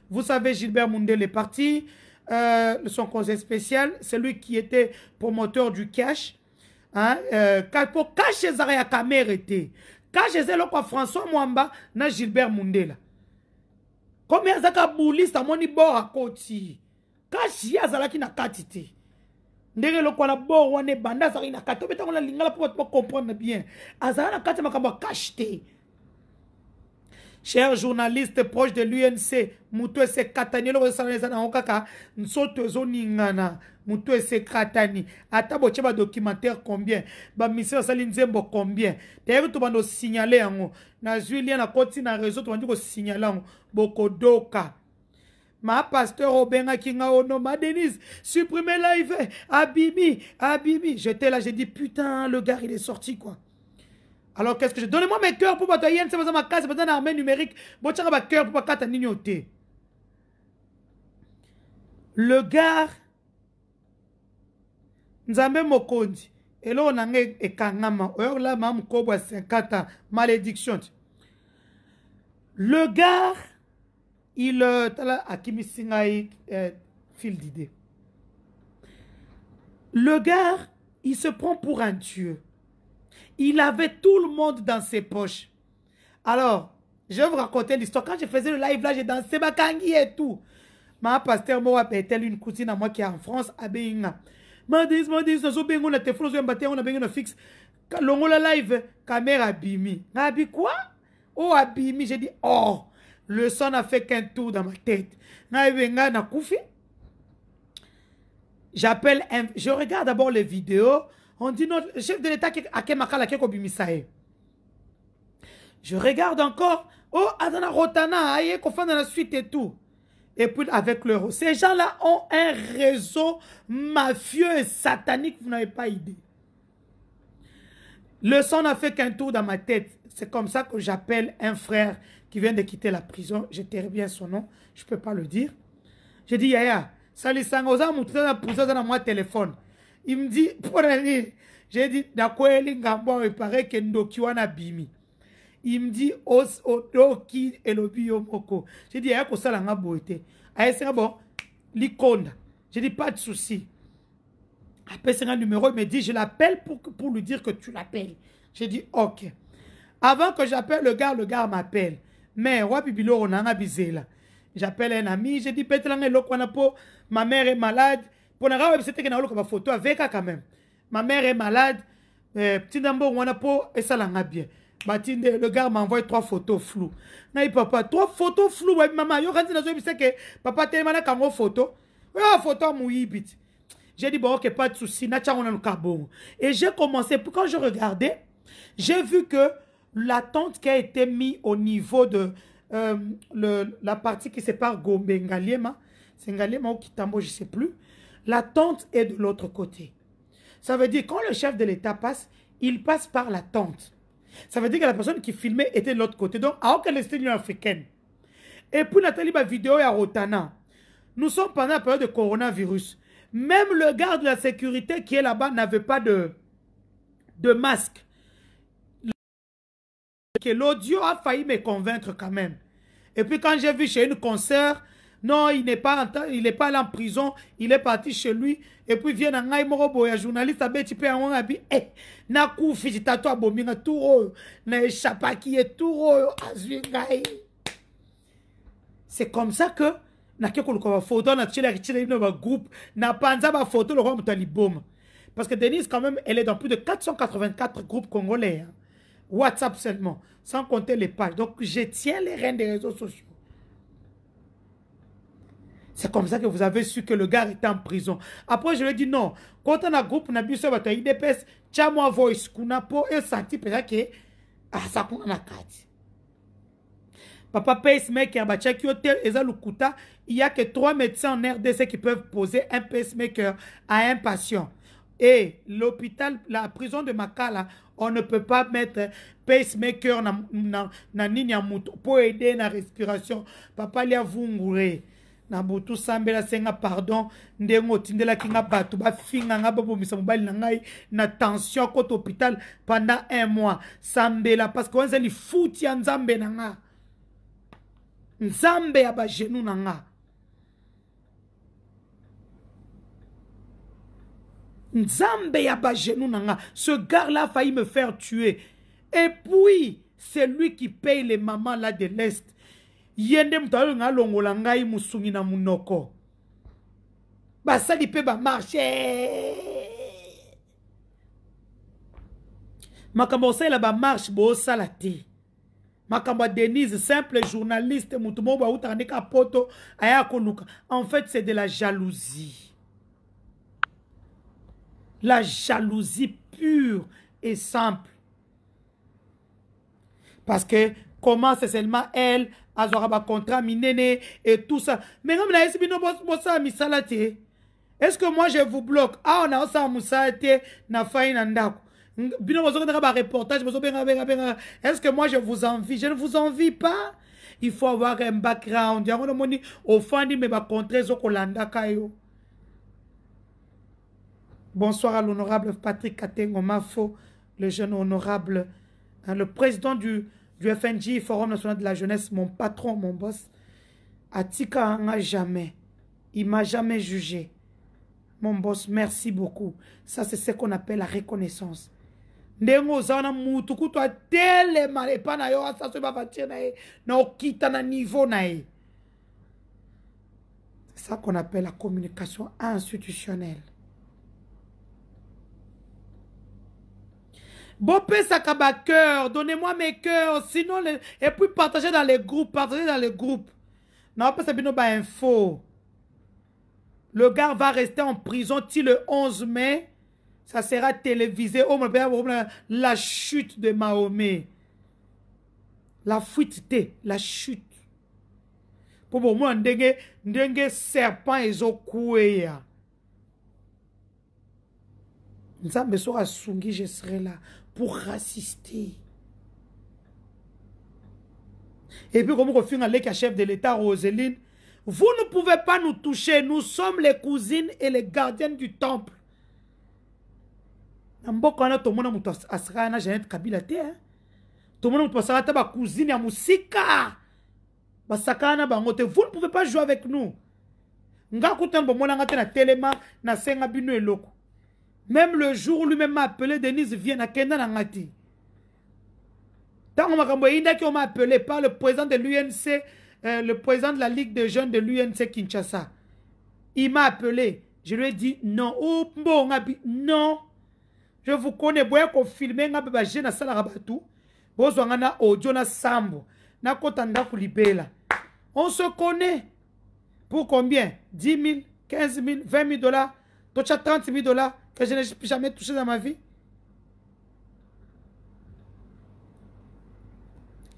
Vous savez, Gilbert Mundele est parti, son conseil spécial, c'est lui qui était promoteur du cash. Pour cacher Zarea Kamerhe était. Cacher Zelokwa François Mwamba, na Gilbert Mundele. Combien Zaka Boulis a moni bord à côté. Kashi azalaki na katite ndenge lokwa na bord wane banda azalaki na katite betango na lingala pour comprendre bien azala na katite makambo kashite. Chers journalistes proches de l'UNC, mutu ese katani lo saleza na okaka nsoto zoningana mutu ese katani ata boche ba documentaire combien ba mission sali nzembo combien d'ailleurs to bando signaler yango na Julien na koti na réseau to bandi ko signaler yango bokodoka. Ma pasteur Obenga Kinga Onoma Denise, supprimez live, Abimi. J'étais là, j'ai dit putain, le gars il est sorti quoi. Alors qu'est-ce que je. Donnez-moi mes cœurs pour batailler, c'est pas ma case, c'est pas une armée numérique. Bon, tiens, ma cœur pour pas qu'à n'ignoter. Le gars, Nzambe Mokondi, et là on a un kangama, or là, mam Kobo 50 ans, malédiction. Le gars. Il fil d'idée. Le gars, il se prend pour un dieu. Il avait tout le monde dans ses poches. Alors, je vais vous raconter l'histoire. Quand je faisais le live là, j'ai dansé ma kangi et tout. Ma pasteur Moa était une cousine à moi qui est en France, à Béinga. Ma dis, zo bengo na te frozo mbate on a bengo na fixe. Longo la live, caméra abimi. Abi quoi? Oh abimi, j'ai dit oh. Le son n'a fait qu'un tour dans ma tête. J'appelle, je regarde d'abord les vidéos. On dit non, le chef de l'État je regarde encore. Oh, Adana Rotana, aïe, qu'on fait dans la suite et tout. Et puis avec l'euro. Ces gens-là ont un réseau mafieux et satanique, vous n'avez pas idée. Le son n'a fait qu'un tour dans ma tête. C'est comme ça que j'appelle un frère qui vient de quitter la prison. Je tairai bien son nom. Je ne peux pas le dire. J'ai dit, Yaya, Sali Sangoza m'a poussé dans mon téléphone. Il me dit, pour aller. J'ai dit, Dakweli Ngambo, il paraît que Ndokiwana Bimi. Il me dit, Odoki Elobi Yomoko. J'ai dit, Yaya, ko sala nga boite. Aïe, c'est bon, l'icône. J'ai dit, pas de souci. Après, c'est un numéro, il me dit, je l'appelle pour lui dire que tu l'appelles. J'ai dit, ok. Avant que j'appelle le gars m'appelle. Mais, Wapibilo, on a bizela. J'appelle un ami, j'ai dit, ma mère est malade. Pour n'a pas c'était que ma photo avec elle quand même. Ma mère est malade. Petit nambo, on a pas, et ça l'a bien. Le gars m'a envoyé 3 photos floues. Non, papa, 3 photos floues. Maman, yo quand tu sais que papa tellement na kango photo. Photo mouillibit. J'ai dit, bon, ok, pas de souci. Et j'ai commencé, quand je regardais, j'ai vu que la tente qui a été mise au niveau de la partie qui sépare Gombe et Ngaliema, c'est Ngaliema ou Kitambo, je ne sais plus, la tente est de l'autre côté. Ça veut dire quand le chef de l'État passe, il passe par la tente. Ça veut dire que la personne qui filmait était de l'autre côté. Donc, à aucun instant, l'Union africaine. Et puis, Nathalie, ma vidéo est à Rotana. Nous sommes pendant la période de coronavirus. Même le garde de la sécurité qui est là-bas n'avait pas de masque. L'audio a failli me convaincre quand même. Et puis quand j'ai vu chez une concert, non, il n'est pas allé en prison, il est parti chez lui. Et puis vient un gars morobo, un journaliste a petit peu en abi, na koufi tato abomi na touro, na échappa qui est touro, azuingai. C'est comme ça que N'a que photo, na tchile groupe, n'a pas un photo, le roi Talibom. Parce que Denise, quand même, elle est dans plus de 484 groupes congolais. Hein. WhatsApp seulement, sans compter les pages. Donc, je tiens les rênes des réseaux sociaux. C'est comme ça que vous avez su que le gars était en prison. Après, je lui ai dit non. Quand on a un groupe, on a vu ça, on a IDPS, tchamo voice, qu'on a pas senti peut-être que ça qu'on a carte. Papa pacemaker, il n'y a que 3 médecins en RDC qui peuvent poser un pacemaker à un patient. Et l'hôpital, la prison de Makala, on ne peut pas mettre pacemaker pour aider la respiration. Papa, il y a vungure. Na butu sambela senga pardon ndengo tindela kinga batu ba finga nga bobo misambali na ngai na tension kote hôpital pendant 1 mois sambela parce que on zeli fouti ya nzambe na nga nzambe ya ba genou na nga nzambe ya ba genou na nga. Ce gars là a failli me faire tuer et puis c'est lui qui paye les mamans là de l'Est. Yende mutalo nga longola ngai musungi na munoko basali pe ba marché makambo sala ba marche bo sala te makambo Denise simple journaliste mutumo ba utandika poto aya koluka. En fait c'est de la jalousie pure et simple parce que comment c'est seulement elle azora contrat minene et tout ça. Mais comme la SBino bossa misalate. Est-ce que moi je vous bloque? Ah on a ça musalate na faille nandako. Bino bozo ba reportage bozo benga. Est-ce que moi je vous envie? Je ne vous envie pas. Il faut avoir un background. Ya ngono moni ofandi me ba contrat zo kolanda kayo. Bonsoir à l'honorable Patrick Katengo Mafo, le jeune honorable, hein, le président du FNJ, Forum National de la Jeunesse, mon patron, mon boss. Atika n'a jamais. Il m'a jamais jugé. Mon boss, merci beaucoup. Ça, c'est ce qu'on appelle la reconnaissance. Ndengo zana mutuku to tele male pana yo asa so ba fatir na e na okita na niveau na e. C'est ça qu'on appelle la communication institutionnelle. Bopé Sakaba cœur, donnez-moi mes cœurs, sinon et puis partagez dans les groupes, Non, pas ça bino ba info. Le gars va rester en prison till le 11 mai. Ça sera télévisé. Oh, la chute de Mahomet. La fuite T, la chute. Pour moi, ndenge serpent ezo kouya. Nzambe sera sungi, je serai là pour rassister. Et puis, comme on fait un chef de l'État, Roseline, vous ne pouvez pas nous toucher. Nous sommes les cousines et les gardiennes du temple. Namboka tout le monde asra na Jeannette Kabila te. Tout le monde asra ta ba cousine ya musika. Ba sakana ba ngote. Vous ne pouvez pas jouer avec nous. Nga kutan bo mona ngate na telema na senga bino eloko. Même le jour où lui-même m'a appelé, Denise vient à Kenda Nangati. Tant qu'on m'a appelé par le président de l'UNC, le président de la Ligue des jeunes de l'UNC Kinshasa. Il m'a appelé. Je lui ai dit non. Oh, bon, non. Je vous connais. Boya ko filmer nga beba je na sala rabatu. Bozo ngana audio na sambo. Na kotanda kulibela. On se connaît. Pour combien? 10 000, 15 000, 20 000 dollars. Tu as 30 000 dollars que je n'ai jamais touché dans ma vie.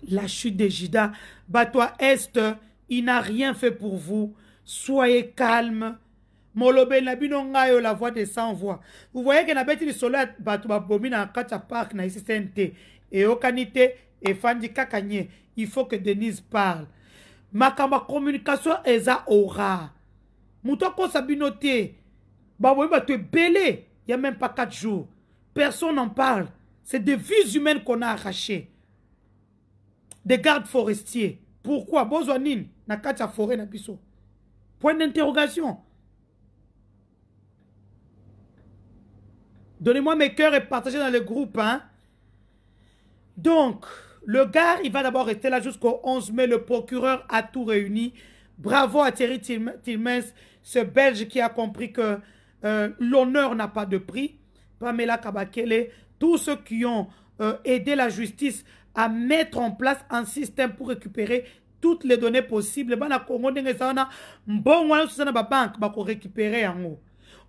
La chute de Jida. Batoi Est, il n'a rien fait pour vous. Soyez calme. Molobe Nabino Ngayo, la voix des sans voix. Vous voyez que Nabeti le soleil Batoi Bomina Kacha Park na ICCNT. Et Okanite et Fandi Kakanye. Il faut que Denise parle. Ma communication est à aura. Moutoko Sabinote. Bah, tu es belé. Il n'y a même pas 4 jours. Personne n'en parle. C'est des vies humaines qu'on a arrachées. Des gardes forestiers. Pourquoi? Bozwanine, na katia forêt na biso. Point d'interrogation. Donnez-moi mes cœurs et partagez dans le groupe. Hein? Donc, le gars, il va d'abord rester là jusqu'au 11 mai. Le procureur a tout réuni Bravo à Thierry Tilmens, ce Belge qui a compris que l'honneur n'a pas de prix. Pamela Kabakele, tous ceux qui ont aidé la justice à mettre en place un système pour récupérer toutes les données possibles. Bana Congo ndenge sana mbongo na susana ba banque ba ko récupérer yango.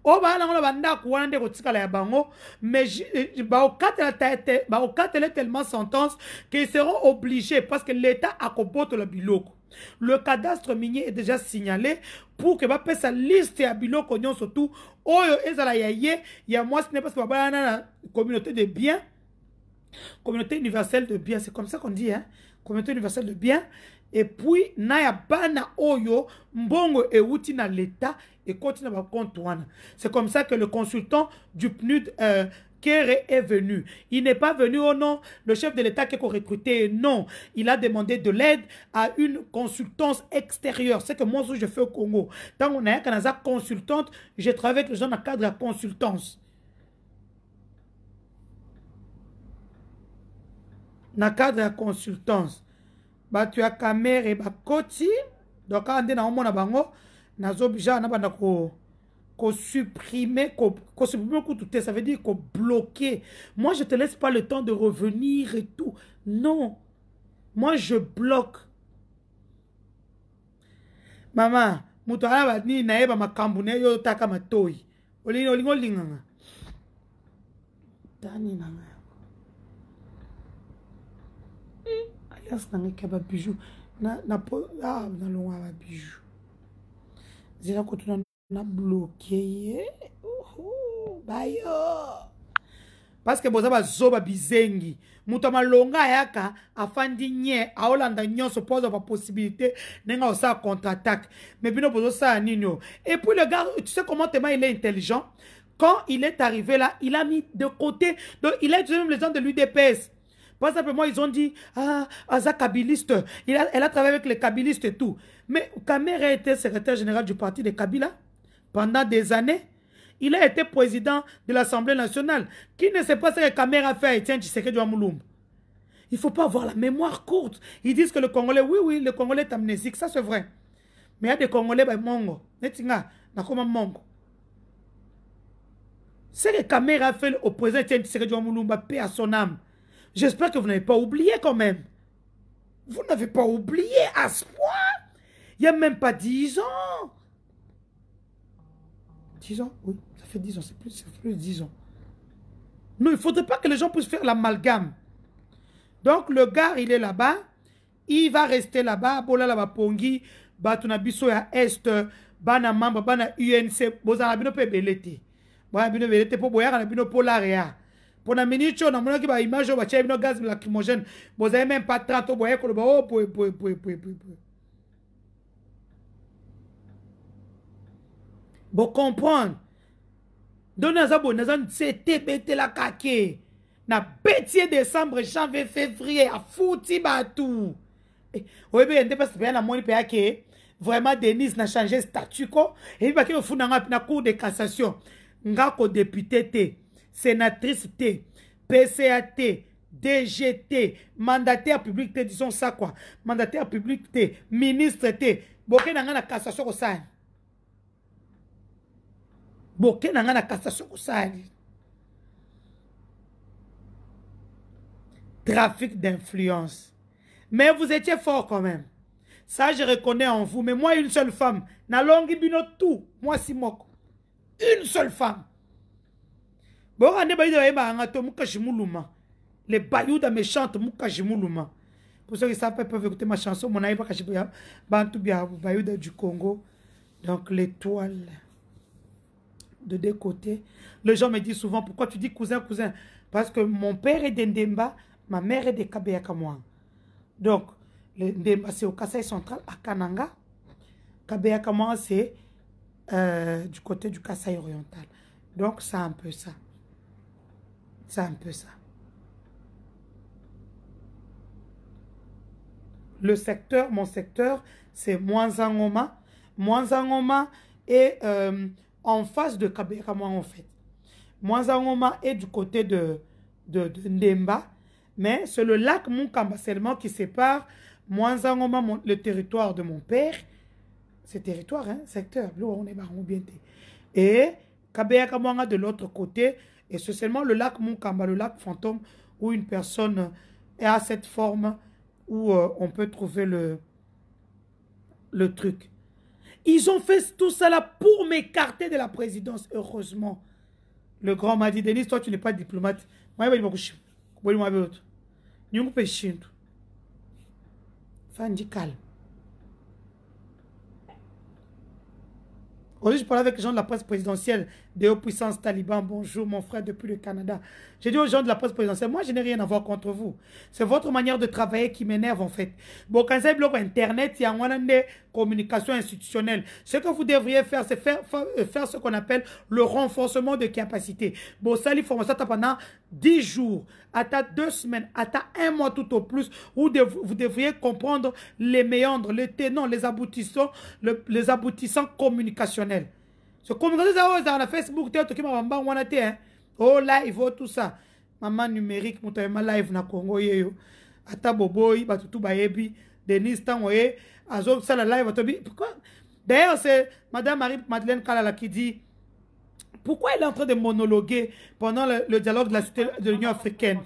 O ba na banda ko wana ndeko tikala ya bango mais ba o katela tellement sentence qu'ils seront obligés parce que l'État a koboto le biloko. Le cadastre minier est déjà signalé pour que va sa liste à biloko nyon surtout oyo ezala yaye ya moi ce n'est pas parce que ba na communauté de biens. Communauté universelle de biens, c'est comme ça qu'on dit, hein? Communauté universelle de biens. Et puis, naya bana oyo, mbongo e outi na l'État et continue à compte. C'est comme ça que le consultant du PNUD Kéré est venu. Il n'est pas venu au nom, le chef de l'État qui a recruté. Non, il a demandé de l'aide à une consultance extérieure. C'est que moi, je fais au Congo. Tant qu'on a une consultante, je travaille avec les gens dans le cadre de la consultance. Dans le cadre de la consultance, tu as caméra et koti. Donc, quand on a un bango, on a obligé de supprimer, tout ça veut dire qu'on bloquer. Moi, je ne te laisse pas le temps de revenir et tout. Non. Moi, je bloque. Maman, mutala ba ni na eba makambune yo taka matoi. Olingo linganga. Tani nanga. Alias nanga kaba bijou. Na longa ba bijou. Zira kotuna na bloqué. Bayo. Parce que boza ba zoba bizengi. Mutama longa yaka afandi nye aolanda nyonso pose la possibilité nenga osa contre-attaque. Mais bino bozo sa nino. Et puis le gars, tu sais comment tellement il est intelligent. Quand il est arrivé là, il a mis de côté. Donc il a utilisé même les gens de l'UDPS. Par exemple, moi, ils ont dit, ah, Aza Kabiliste. Elle a travaillé avec les Kabilistes et tout. Mais Kamera était secrétaire général du parti de Kabila pendant des années. Il a été président de l'Assemblée nationale. Qui ne sait pas ce que Kamera a fait à Etienne Tshisekedi Moulumba? Il ne faut pas avoir la mémoire courte. Ils disent que le Congolais, oui, le Congolais est amnésique. Ça, c'est vrai. Mais il y a des Congolais, bah, mongo. Netinga, nakoma mongo. Ce que Kamera a fait au président Etienne Tshisekedi Moulumba, paix à son âme. J'espère que vous n'avez pas oublié quand même. Vous n'avez pas oublié à ce point. Il n'y a même pas 10 ans. 10 ans? Oui, ça fait 10 ans. C'est plus de 10 ans. Non, il ne faudrait pas que les gens puissent faire l'amalgame. Donc, le gars, il est là-bas. Il va rester là-bas. Bola la pongi. Batuna biso ya Est. Bana membre. Bana UNC. Bozana bino pe belete. Bana bino belete. Po boya kana bino polaria. Pour la minute, on a mon qui va image, on va chercher un gaz lacrymogène. Vous n'avez même pas 30 au boyer, Bon, comprendre. Donc, nous avons c'était bêté la kake. Na bêtier décembre, janvier, février, à fouti batou. Oui, bien, parce que la monnaie que vraiment, Denise n'a changé statut. Et puis, il faut na cour de cassation. Ngako député T. Sénatrice T, PCAT, DGT, mandataire public T, disons ça quoi. Mandataire public T, ministre T. Boké n'a la cassation au sein. Boké n'a la cassation au sein. Trafic d'influence. Mais vous étiez fort quand même. Ça, je reconnais en vous. Mais moi, une seule femme. Na longi bino tout. Moi, si moko. Une seule femme. Les bayoudas méchantes, pour ceux qui savent, peuvent écouter ma chanson. Mon aïe, Bantu Bayouda du Congo. Donc, l'étoile de deux côtés. Les gens me disent souvent, pourquoi tu dis cousin, cousin? Parce que mon père est d'Ndemba, ma mère est de Kabeyakamoa. Donc, Ndemba, c'est au Kasaï central, à Kananga. Kabeyakamoa, c'est du côté du Kasaï oriental. Donc, c'est un peu ça. C'est un peu ça. Le secteur, mon secteur, c'est Mwanzangoma. Mwanzangoma est en face de Kabeyakamoa en fait. Mwanzangoma est du côté de Ndemba. Mais c'est le lac Munkamba seulement qui sépare Mwanzangoma, le territoire de mon père, c'est territoire, hein, secteur. Là, on est bien. Et Kabea Kamwanga de l'autre côté, et c'est seulement le lac Munkamba, le lac fantôme, où une personne est à cette forme où on peut trouver le truc. Ils ont fait tout ça là pour m'écarter de la présidence, heureusement. Le grand m'a dit, Denis, toi tu n'es pas diplomate. Moi, je vais Fandi calme. Aujourd'hui, je parlais avec les gens de la presse présidentielle, des hauts puissances talibans. Bonjour, mon frère, depuis le Canada. J'ai dit aux gens de la presse présidentielle, moi, je n'ai rien à voir contre vous. C'est votre manière de travailler qui m'énerve, en fait. Bon, quand c'est bloqué Internet, il y a une communication institutionnelle. Ce que vous devriez faire, c'est faire ce qu'on appelle le renforcement de capacité. Bon, ça, il faut ça pendant 10 jours, à 2 semaines, à 1 mois tout au plus, où vous devriez comprendre les méandres, les tenants, les aboutissants communicationnels. Ce communication, c'est dans Facebook, oh live, oh tout ça. Maman numérique, mon live na Congo, ata boboy, batutu baebi, Denis Tangoye, azo ça la live, pourquoi? D'ailleurs, c'est Madame Marie-Madeleine Kalala qui dit, pourquoi elle est en train de monologuer pendant le dialogue de la société de l'Union africaine?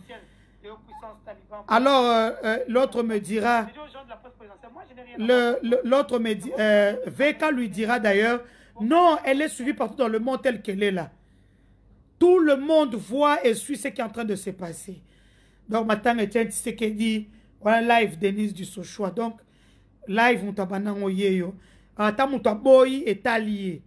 Alors, l'autre me dira, l'autre me dit, VK lui dira d'ailleurs, non, elle est suivie partout dans le monde tel qu'elle est là. Tout le monde voit et suit ce qui est en train de se passer. Donc, maintenant, Etienne Tshisekedi, voilà live Denise du Sochoa. Donc, live, Moutabanango Yeyo. Attends, Moutaboyi est allié.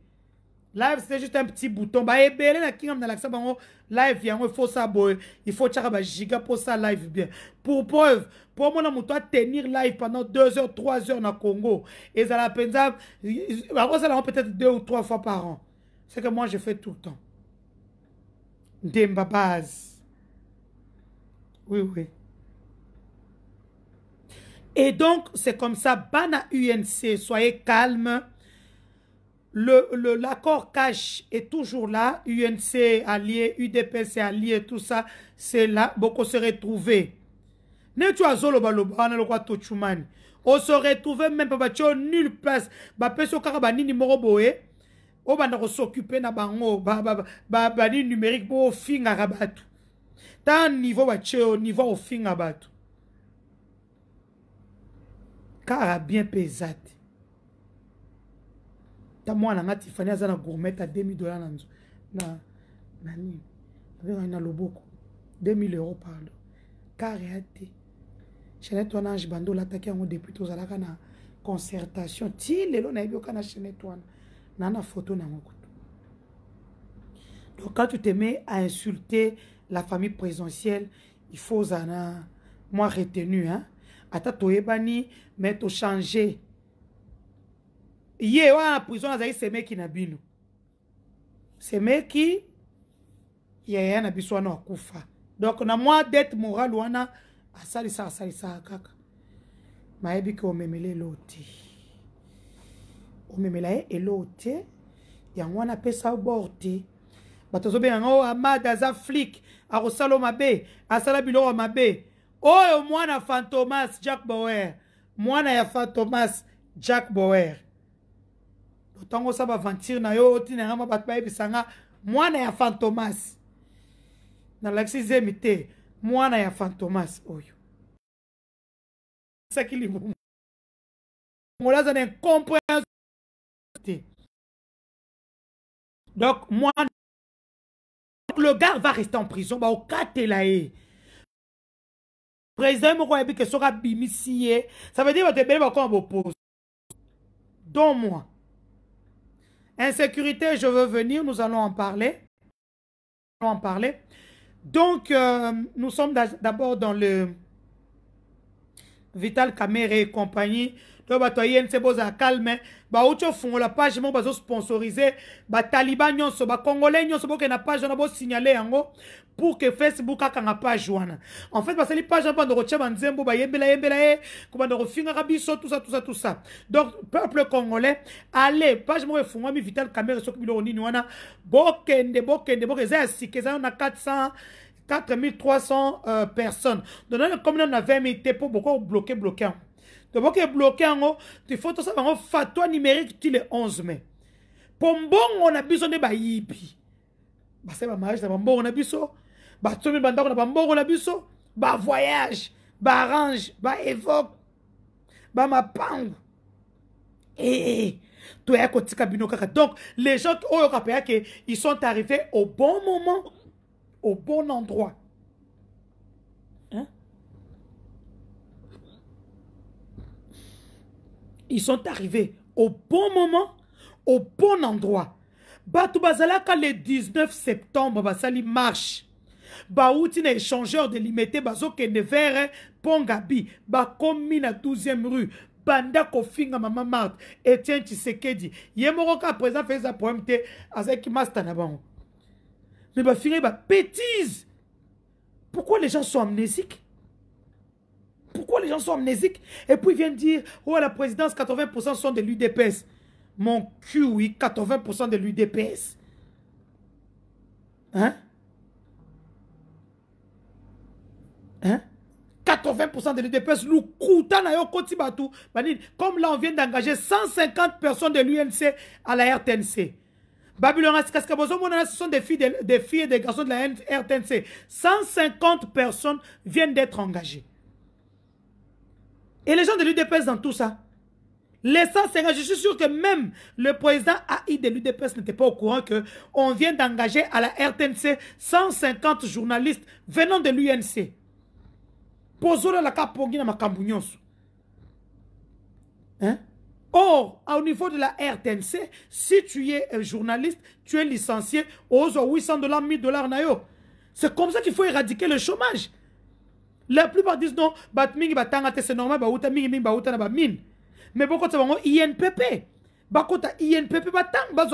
Live, c'est juste un petit bouton. Bah, ebele na kingam na laksa bango live yango il faut ça boy. Il faut tchaka ba giga pour ça live bien. Pour preuve, pour moi na muto tenir live pendant 2 heures, 3 heures na Congo. Et ça la pensa ça peut-être 2 ou 3 fois par an. C'est que moi je fais tout le temps. Demba base. Oui, oui. Et donc, c'est comme ça, Bana UNC, soyez calme. L'accord cash est toujours là. UNC allié, UDPC allié, tout ça, c'est là. Beaucoup se retrouver. On se retrouve même pas nulle place. On va s'occuper na bango ni numérique pour finga rabatu. Tant niveau niveau au finga batu. Car bien pesate. Ta moi na ngati fanya za na gourmet à $2000 na nani. Avec na loboko 2000 € par là. Car réalité. Chez toi na bando l'attaquer en député aux alaka na concertation. Ti lelo na yoka na chez toi. Nana photo na mokutu. Donc quand tu te mets à insulter la famille présidentielle, il faut zana moi retenu hein. Ata toyebani mais to changer. Yé wa prison azali seme ki na bino. Seme ki yaya na biso na kufa. Donc na moi dette morale wana asali sa kaka. Maebi ko memele loti. Omemela elote yango wana pesa borte batozo be yango amada za flic arosalo mabe asala biloko mabe oyo mwana Fantomas Jack Bauer mwana ya Fantomas Jack Bauer otango saba aventure na yo tina ngama bat ba ebisanga mwana ya Fantomas na laxi zemite mwana ya Fantomas oyo sakili mo ngolaza ne compréhension. Donc, moi, le gars va rester en prison. Bah, au cas de la haie. Président, que sera bimissié. Ça veut dire que tu es comme oppose. Donc, moi. Insécurité, je veux venir. Nous allons en parler. Donc, nous sommes d'abord dans le Vital Kamere et compagnie. Batoyen c'est beau à calme ba ucho fungo la page mo bazo sponsoriser ba taliban nyonso ba congolais nyonso boke na page na bo signaler yango pour que Facebook akanga page wana en fait parce que les pages ba ndoko tcheba nzembo ba yembela ko ba ndoko finga kabiso tout ça donc peuple congolais allez page mo fungo mi Vital Kamere so kubilo nini wana bokende za sikeza na 4300 personnes donc comme on a 20 000 pour beaucoup bloquer Donc, il bloqué en il faut tout ça, un fatwa numérique le 11 mai. Pombon, on a besoin de baïbi. Bah, c'est ma mariage, on a besoin. Bah, tout le monde on a besoin. Bah, voyage, bah, arrange, bah, évoque, bah, ma pang. Donc, les gens ils sont arrivés au bon moment, au bon endroit. Hein? Ils sont arrivés au bon moment, au bon endroit. Batou Bazalaka le 19 septembre, Basali marche. Baouti na échangeur de limité, Bazo Kenevere, Pongabi, Bakomi na 12e rue. Banda Kofinga Maman Marthe, Etienne Tshisekedi. Yemoroka à présent fait sa poème avec Master Naban. Mais bah finir bah bêtise. Pourquoi les gens sont amnésiques? Pourquoi les gens sont amnésiques? Et puis ils viennent dire, oh la présidence, 80% sont de l'UDPS. Mon cul, oui, 80% de l'UDPS. Hein? Hein? 80% de l'UDPS, comme là on vient d'engager 150 personnes de l'UNC à la RTNC. Babylon, ce sont des filles et des garçons de la RTNC. 150 personnes viennent d'être engagées. Et les gens de l'UDPS dans tout ça, les 150, je suis sûr que même le président AI de l'UDPS n'était pas au courant qu'on vient d'engager à la RTNC 150 journalistes venant de l'UNC. Hein? Or, au niveau de la RTNC, si tu es un journaliste, tu es licencié, aux $800, $1000. C'est comme ça qu'il faut éradiquer le chômage. La plupart disent non, c'est normal, mais beaucoup de gens INPP. INPP,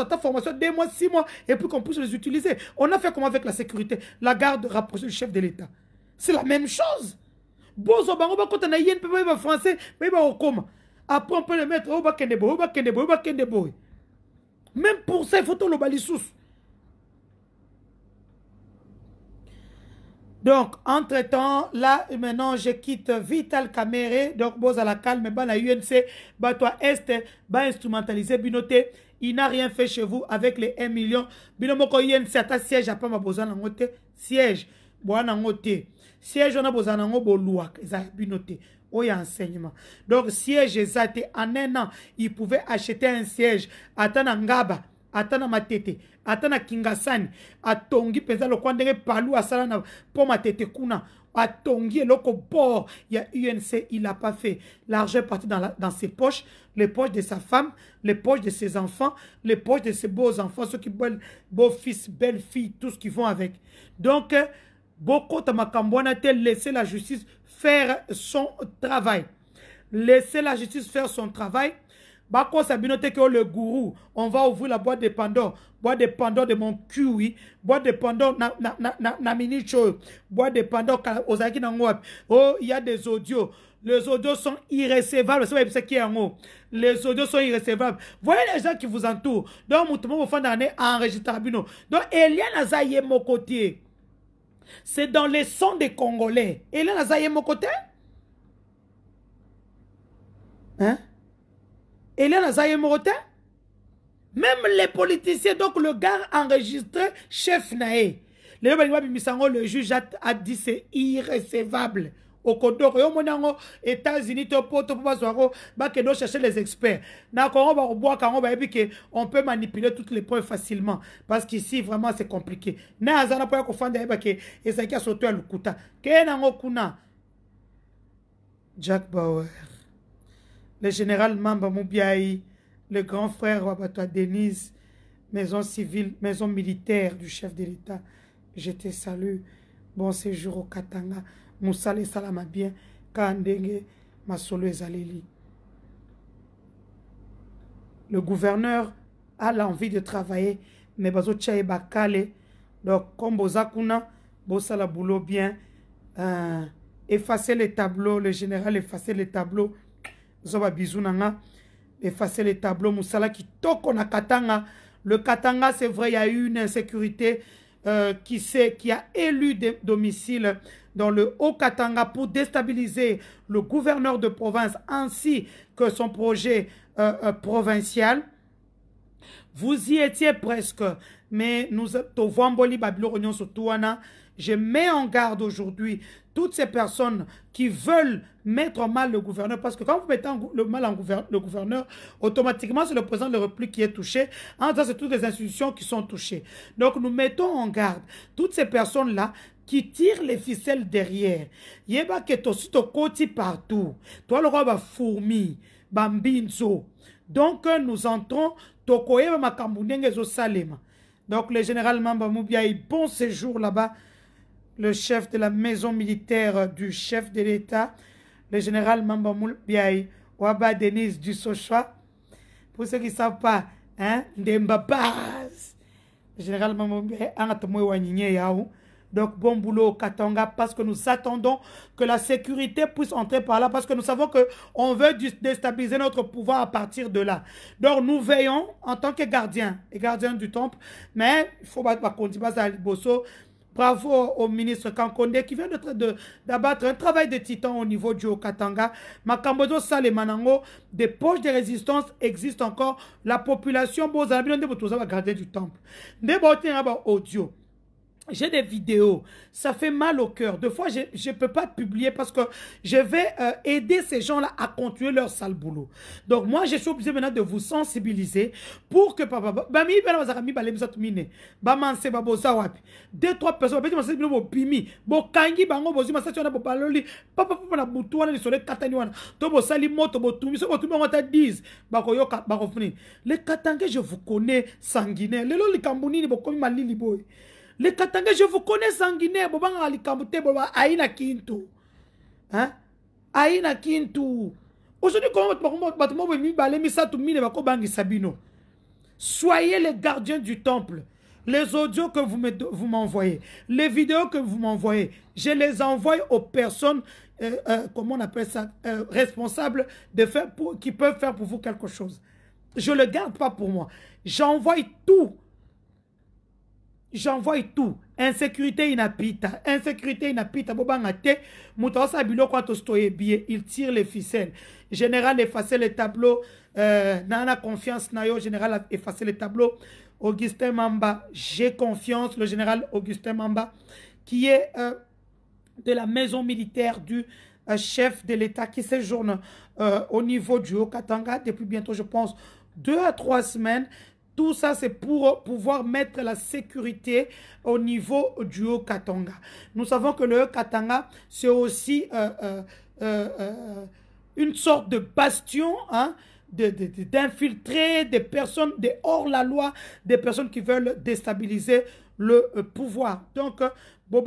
ta formation 2 mois, 6 mois, et puis qu'on puisse les utiliser. On a fait comment avec la sécurité? La garde rapprochée du chef de l'État. C'est la même chose. Bozo bango ba kota na yen pe ba français ba ba okoma. Après on peut le mettre au bakendebo, au bakendebo, au bakendebo. Même pour ça il faut tout le balisous. Donc entre-temps là maintenant je quitte Vital Kamere donc boz à la calme ba la UNC ba toi est ba instrumentaliser binoté. Il n'a rien fait chez vous avec les 1 million. Binomoko UNC ata siège a pas ma bozana ngote siège boana ngote. Siège on a besoin d'un boloua, binoté, enseignement. Donc siège exact en 1 an, ils pouvaient acheter un siège à Tanangaba, à Tanamatete, à Tanakingasani, à Tongi, pesa le coin de Palou, à Salana, pour ma tete kuna, à Tongi, le bord, il y a UNC, il n'a pas fait. L'argent est parti dans ses poches, les poches de sa femme, les poches de ses enfants, les poches de ses beaux enfants, ceux qui veulent beaux fils, belles filles, tout ce qu'ils font avec. Donc, beaucoup de Makambouana laisser la justice faire son travail. Laisser la justice faire son travail. Bako Sabinote que le gourou, on va ouvrir la boîte de Pandore. Boîte de Pandore de mon cul, oui. Boîte de Pandore na mini show. Boîte de Pandore Ozaki Nangwap. Oh, il y a des audios. Les audios sont irrécevables. C'est qui est en haut. Les audios sont irrécevables. Voyez les gens qui vous entourent. Donc, vous faites d'année enregistrable. Donc, Eliane Azaye mon côté. C'est dans les sons des Congolais. Et là, Nazaye mon côté? Hein? Et là, Nazaye mon côté? Même les politiciens, donc le gars enregistré, chef Naé. Le juge a dit c'est irrécevable. Au Kodoro, États-Unis, chercher les experts. On peut manipuler toutes les preuves facilement. Parce qu'ici, vraiment, c'est compliqué. Jack Bauer, le général Mamba Moubiaï, le grand frère Wabatoa Denise, maison civile, maison militaire du chef de l'État. Je te salue. Bon séjour au Katanga. Moussale Salama bien. Kandenge Masolo Ezaleli. Le gouverneur a l'envie de travailler, mais bazo tchaye bakale. Donc, comme Bozakuna, Bosala boulot bien. Effacer les tableaux, le général effacer les tableaux. Zoba bizounanga. Effacer les tableaux. Moussala qui toko na Katanga. Le Katanga, c'est vrai, il y a eu une insécurité. qui a élu des domiciles dans le Haut-Katanga pour déstabiliser le gouverneur de province ainsi que son projet provincial. Vous y étiez presque, mais je mets en garde aujourd'hui toutes ces personnes qui veulent mettre en mal le gouverneur, parce que quand vous mettez le gouverneur, automatiquement c'est le président de la République qui est touché. En fait, c'est toutes les institutions qui sont touchées. Donc nous mettons en garde toutes ces personnes-là qui tirent les ficelles derrière. Yeba que to koti partout. Toi le roi ba fourmi, bambinzo. Donc nous entrons tokoyeba makambundenge zo salema. Donc le général Mamba Moubiaï, bon séjour là-bas. Le chef de la maison militaire du chef de l'État, le général Mamba Moubiaï, Waba Denise du Sochwa. Pour ceux qui ne savent pas, hein, Ndembabaz. Le général Mamba Moubiaï, Angatomwe Wanyigne Yaou. Donc, bon boulot au Katanga, parce que nous attendons que la sécurité puisse entrer par là, parce que nous savons qu'on veut déstabiliser notre pouvoir à partir de là. Donc, nous veillons en tant que gardiens et gardiens du temple, mais il faut continuer à Bosso. Bravo au ministre Kankonde qui vient d'abattre un travail de titan au niveau du Haut-Katanga. Makambozo Salemanango, des poches de résistance existent encore. La population, bon, garder du temple. Audio. J'ai des vidéos, ça fait mal au cœur. Des fois, je ne peux pas publier parce que je vais aider ces gens-là à continuer leur sale boulot. Donc, moi, je suis obligé maintenant de vous sensibiliser pour que papa, deux, trois personnes, les Katangais, je vous connais sanguinaire. Les Katangais, je vous connais sanguinaire. Aïna Kintu. Hein? Aïna Kintu. Aujourd'hui, soyez les gardiens du temple. Les audios que vous m'envoyez, les vidéos que vous m'envoyez, je les envoie aux personnes, comment on appelle ça, responsables de faire qui peuvent faire pour vous quelque chose. Je ne le garde pas pour moi. J'envoie tout. J'envoie tout. Insécurité inapita. Insécurité inapita. Bobangate. Moutawasa bilo kwa tostoye biye. Il tire les ficelles. Général effacer les tableaux. Nana confiance nayo. Général a effacé les tableaux. Augustin Mamba. J'ai confiance. Le général Augustin Mamba. Qui est de la maison militaire du chef de l'État. Qui séjourne au niveau du Haut-Katanga. Depuis bientôt, je pense, 2 à 3 semaines. Tout ça, c'est pour pouvoir mettre la sécurité au niveau du Haut-Katanga. Nous savons que le Haut-Katanga, c'est aussi une sorte de bastion, hein, d'infiltrer des personnes, des hors-la-loi, des personnes qui veulent déstabiliser le pouvoir. Donc, qu'on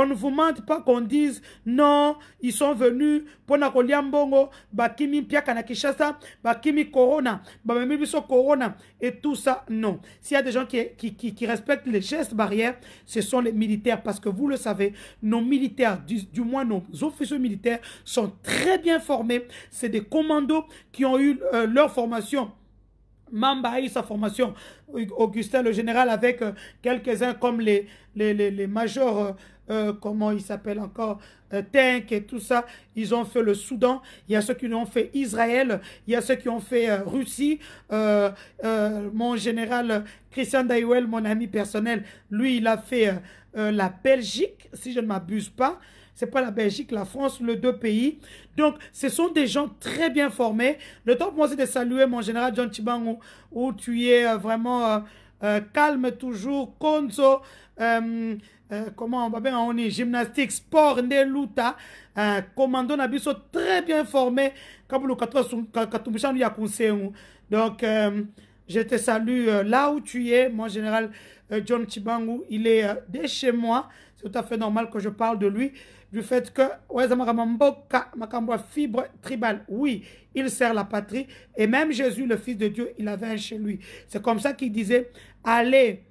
ne vous mente pas, qu'on dise non, ils sont venus pour Nakoliambongo, Bakimi Piakana Kishasa, Bakimi Corona, Bamemibiso Corona, et tout ça, non. S'il y a des gens qui respectent les gestes barrières, ce sont les militaires, parce que vous le savez, nos militaires, du moins nos officiers militaires, sont très bien formés. C'est des commandos qui ont eu leur formation. Mamba a eu sa formation, Augustin le général, avec quelques-uns comme les majors, comment ils s'appellent encore, Tank et tout ça. Ils ont fait le Soudan, il y a ceux qui ont fait Israël, il y a ceux qui ont fait Russie. Mon général Christian Daiwel, mon ami personnel, lui il a fait la Belgique, si je ne m'abuse pas. C'est pas la Belgique, la France, les 2 pays. Donc, ce sont des gens très bien formés. Le temps pour moi, c'est de saluer mon général John Chibangu, où tu es vraiment calme toujours. Konzo, comment on est, gymnastique, sport, Neluta, commando Nabiso, très bien formé. Donc, je te salue là où tu es, mon général John Chibangu. Il est de chez moi. C'est tout à fait normal que je parle de lui. Du fait que fibre tribale, oui, il sert la patrie. Et même Jésus, le Fils de Dieu, il avait un chez lui. C'est comme ça qu'il disait, allez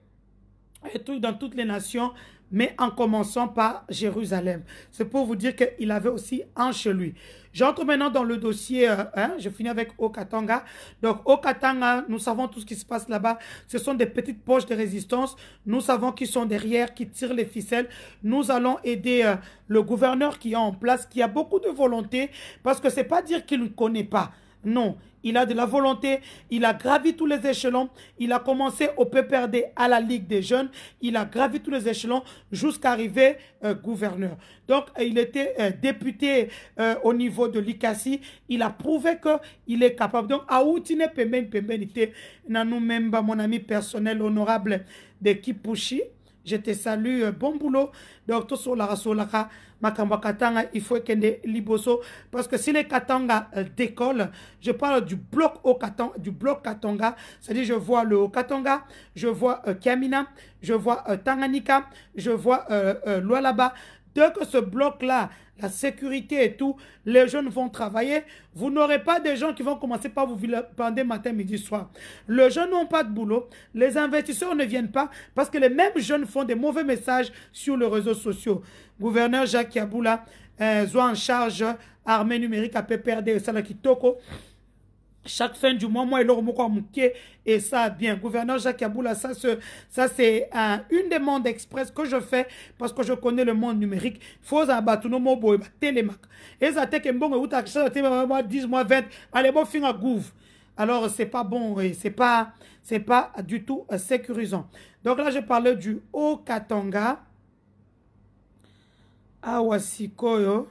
dans toutes les nations, mais en commençant par Jérusalem. C'est pour vous dire qu'il avait aussi un chez lui. J'entre maintenant dans le dossier, je finis avec Haut-Katanga. Donc, Haut-Katanga, nous savons tout ce qui se passe là-bas. Ce sont des petites poches de résistance. Nous savons qui sont derrière, qui tirent les ficelles. Nous allons aider le gouverneur qui est en place, qui a beaucoup de volonté, parce que c'est pas dire qu'il ne connaît pas. Non, il a de la volonté, il a gravi tous les échelons, il a commencé au PPRD à la Ligue des jeunes, il a gravi tous les échelons jusqu'à arriver gouverneur. Donc, il était député au niveau de l'ICASI, il a prouvé qu'il est capable. Donc, Aoutine Pembenité, Nanou-Memba, mon ami personnel honorable de Kipushi, je te salue, bon boulot. Donc, tout sur la rasolaka, Makamba Katanga, il faut qu'il y ait liboso. Parce que si les Katanga décollent, je parle du bloc au Katanga, c'est-à-dire je vois le Haut-Katanga, je vois Kiamina, je vois Tanganyika, je vois Lualaba. Dès que ce bloc-là, la sécurité et tout, les jeunes vont travailler. Vous n'aurez pas des gens qui vont commencer par vous vilipender matin, midi, soir. Les jeunes n'ont pas de boulot. Les investisseurs ne viennent pas parce que les mêmes jeunes font des mauvais messages sur les réseaux sociaux. Gouverneur Jacques Yaboula, soit en charge armée numérique à PPRD et Salaki Toko. Chaque fin du mois, moi et l'Oromoko et ça bien. Gouverneur Jacques Yaboula, ça c'est une demande express que je fais parce que je connais le monde numérique. Faut abattre nos mots télémac. Et ça t'est que bon, ou t'as 10 mois, 20, allez bon fin à gouv. Alors c'est pas bon et c'est pas du tout sécurisant. Donc là je parlais du Haut-Katanga. Awasikoyo.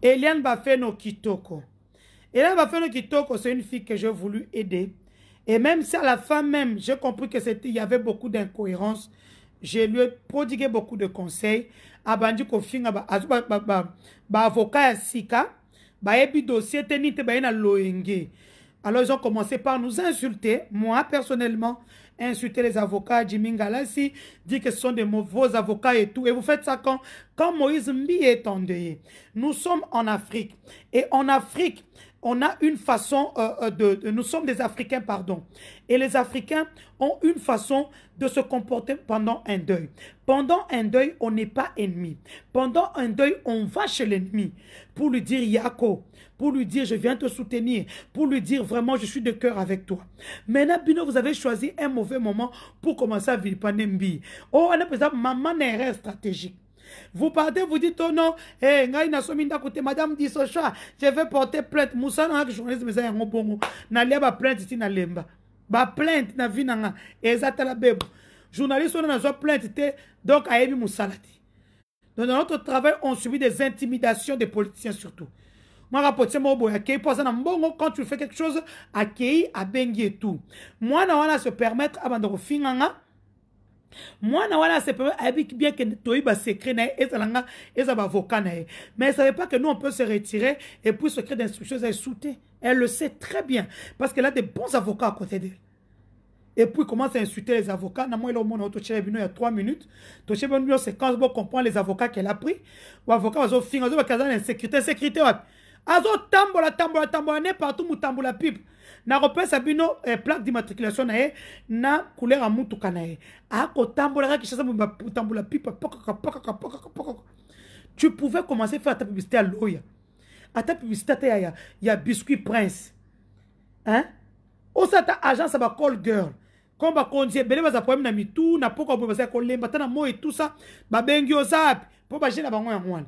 Eliane Bafeno Kitoko. Eliane Bafeno Kitoko, c'est une fille que j'ai voulu aider. Et même si à la fin même, j'ai compris que il y avait beaucoup d'incohérences, je lui ai prodigué beaucoup de conseils. Abandi Kofinga, avocat à Sika, ebi dossier tenite na loenge. Alors ils ont commencé par nous insulter, moi personnellement, insulter les avocats, Jimmy Ngalassi, dit que ce sont des mauvais avocats et tout. Et vous faites ça quand Moïse Mbi est endeuillé. Nous sommes en Afrique. Et en Afrique, on a une façon nous sommes des Africains, pardon. Et les Africains ont une façon de se comporter pendant un deuil. Pendant un deuil, on n'est pas ennemi. Pendant un deuil, on va chez l'ennemi pour lui dire Yako, pour lui dire je viens te soutenir, pour lui dire vraiment je suis de cœur avec toi. Maintenant, Bino, vous avez choisi un mauvais moment pour commencer à vivre Mbi. Oh, on a par exemple maman n'est erreur stratégique. Vous partez, vous dites, oh non, madame dit ce choix, je vais porter plainte. Moussa n'a pas journaliste, mais c'est un bon. N'a pas plainte ici, n'a lemba. Ba plainte, n'a vu, n'a exactement la bébé. Journaliste, on a besoin plainte, donc, a émis Moussa l'a dit. Dans notre travail, on subit des intimidations des politiciens surtout. Moi, rapporte moi quand tu fais quelque chose, accueilli, à bengi et tout. Moi, on va se permettre, avant de refinir, moi, c'est bien que tu secret mais ça ne veut pas que nous, on peut se retirer et puis secret d'instruction, elle sauter. Elle le sait très bien parce qu'elle a des bons avocats à côté d'elle. Et puis, il commence à insulter les avocats. Il y a 3 minutes. C'est quand on comprend les avocats qu'elle a pris. L'avocat va finir, insécurité. Azo tambola, ne partout mou tambola pipe. Na repère sabino plaque d'immatriculation na couleur à mutuka na ye. Ako tambola ki chasa mou tambola pipe. Tu pouvais commencer à faire ta publicité à l'oya. À ta publicité, il y a Biscuit Prince. Hein? Ou ça ta agence, ça va call girl. Comme va conduire, belé va problème na mitou, na poko pour passer coller, batana mo et tout ça, ba bengi o zap, pour ba jena bango ya ngwana.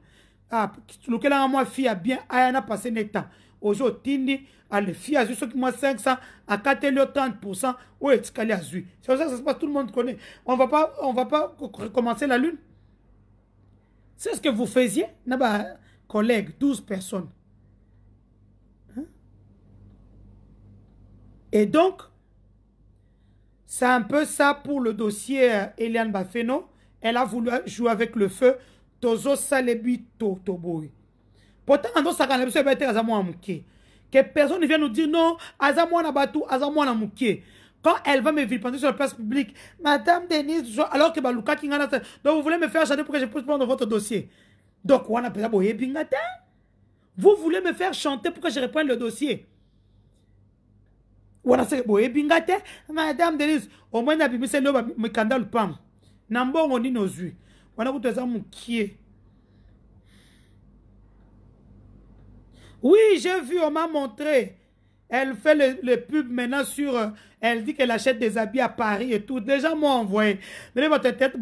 Ah, lequel a moi fille a bien, ayana passé net temps. Aujourd'hui, tindi, à le fille a juste moi 500, à 4 30%, ou est-ce qu'elle a vu? C'est pour ça que ça se passe, tout le monde connaît. On va pas recommencer la lune. C'est ce que vous faisiez, n'a collègues, 12 personnes. Hein? Et donc, c'est un peu ça pour le dossier Eliane Bafeno. Elle a voulu jouer avec le feu. Tozo salebi toboy. Pourtant, on doit que personne ne vient nous dire non, azamouana batou, azamouana mouké. Quand elle va me vilipender sur la place publique, Madame Denise, alors que Balouka Kingana, donc vous voulez me faire chanter pour que je puisse prendre votre dossier. Donc, on a vous voulez me faire chanter pour que je reprenne le dossier. wana se boye bingate madame Denise au moins na bimise lo me kanda le pam na mbongo ni nozui wana kuteza mukie. Oui, j'ai vu, on m'a montré. Elle fait le pub maintenant sur... elle dit qu'elle achète des habits à Paris et tout. Déjà, moi, envoyé. Donnez votre tête,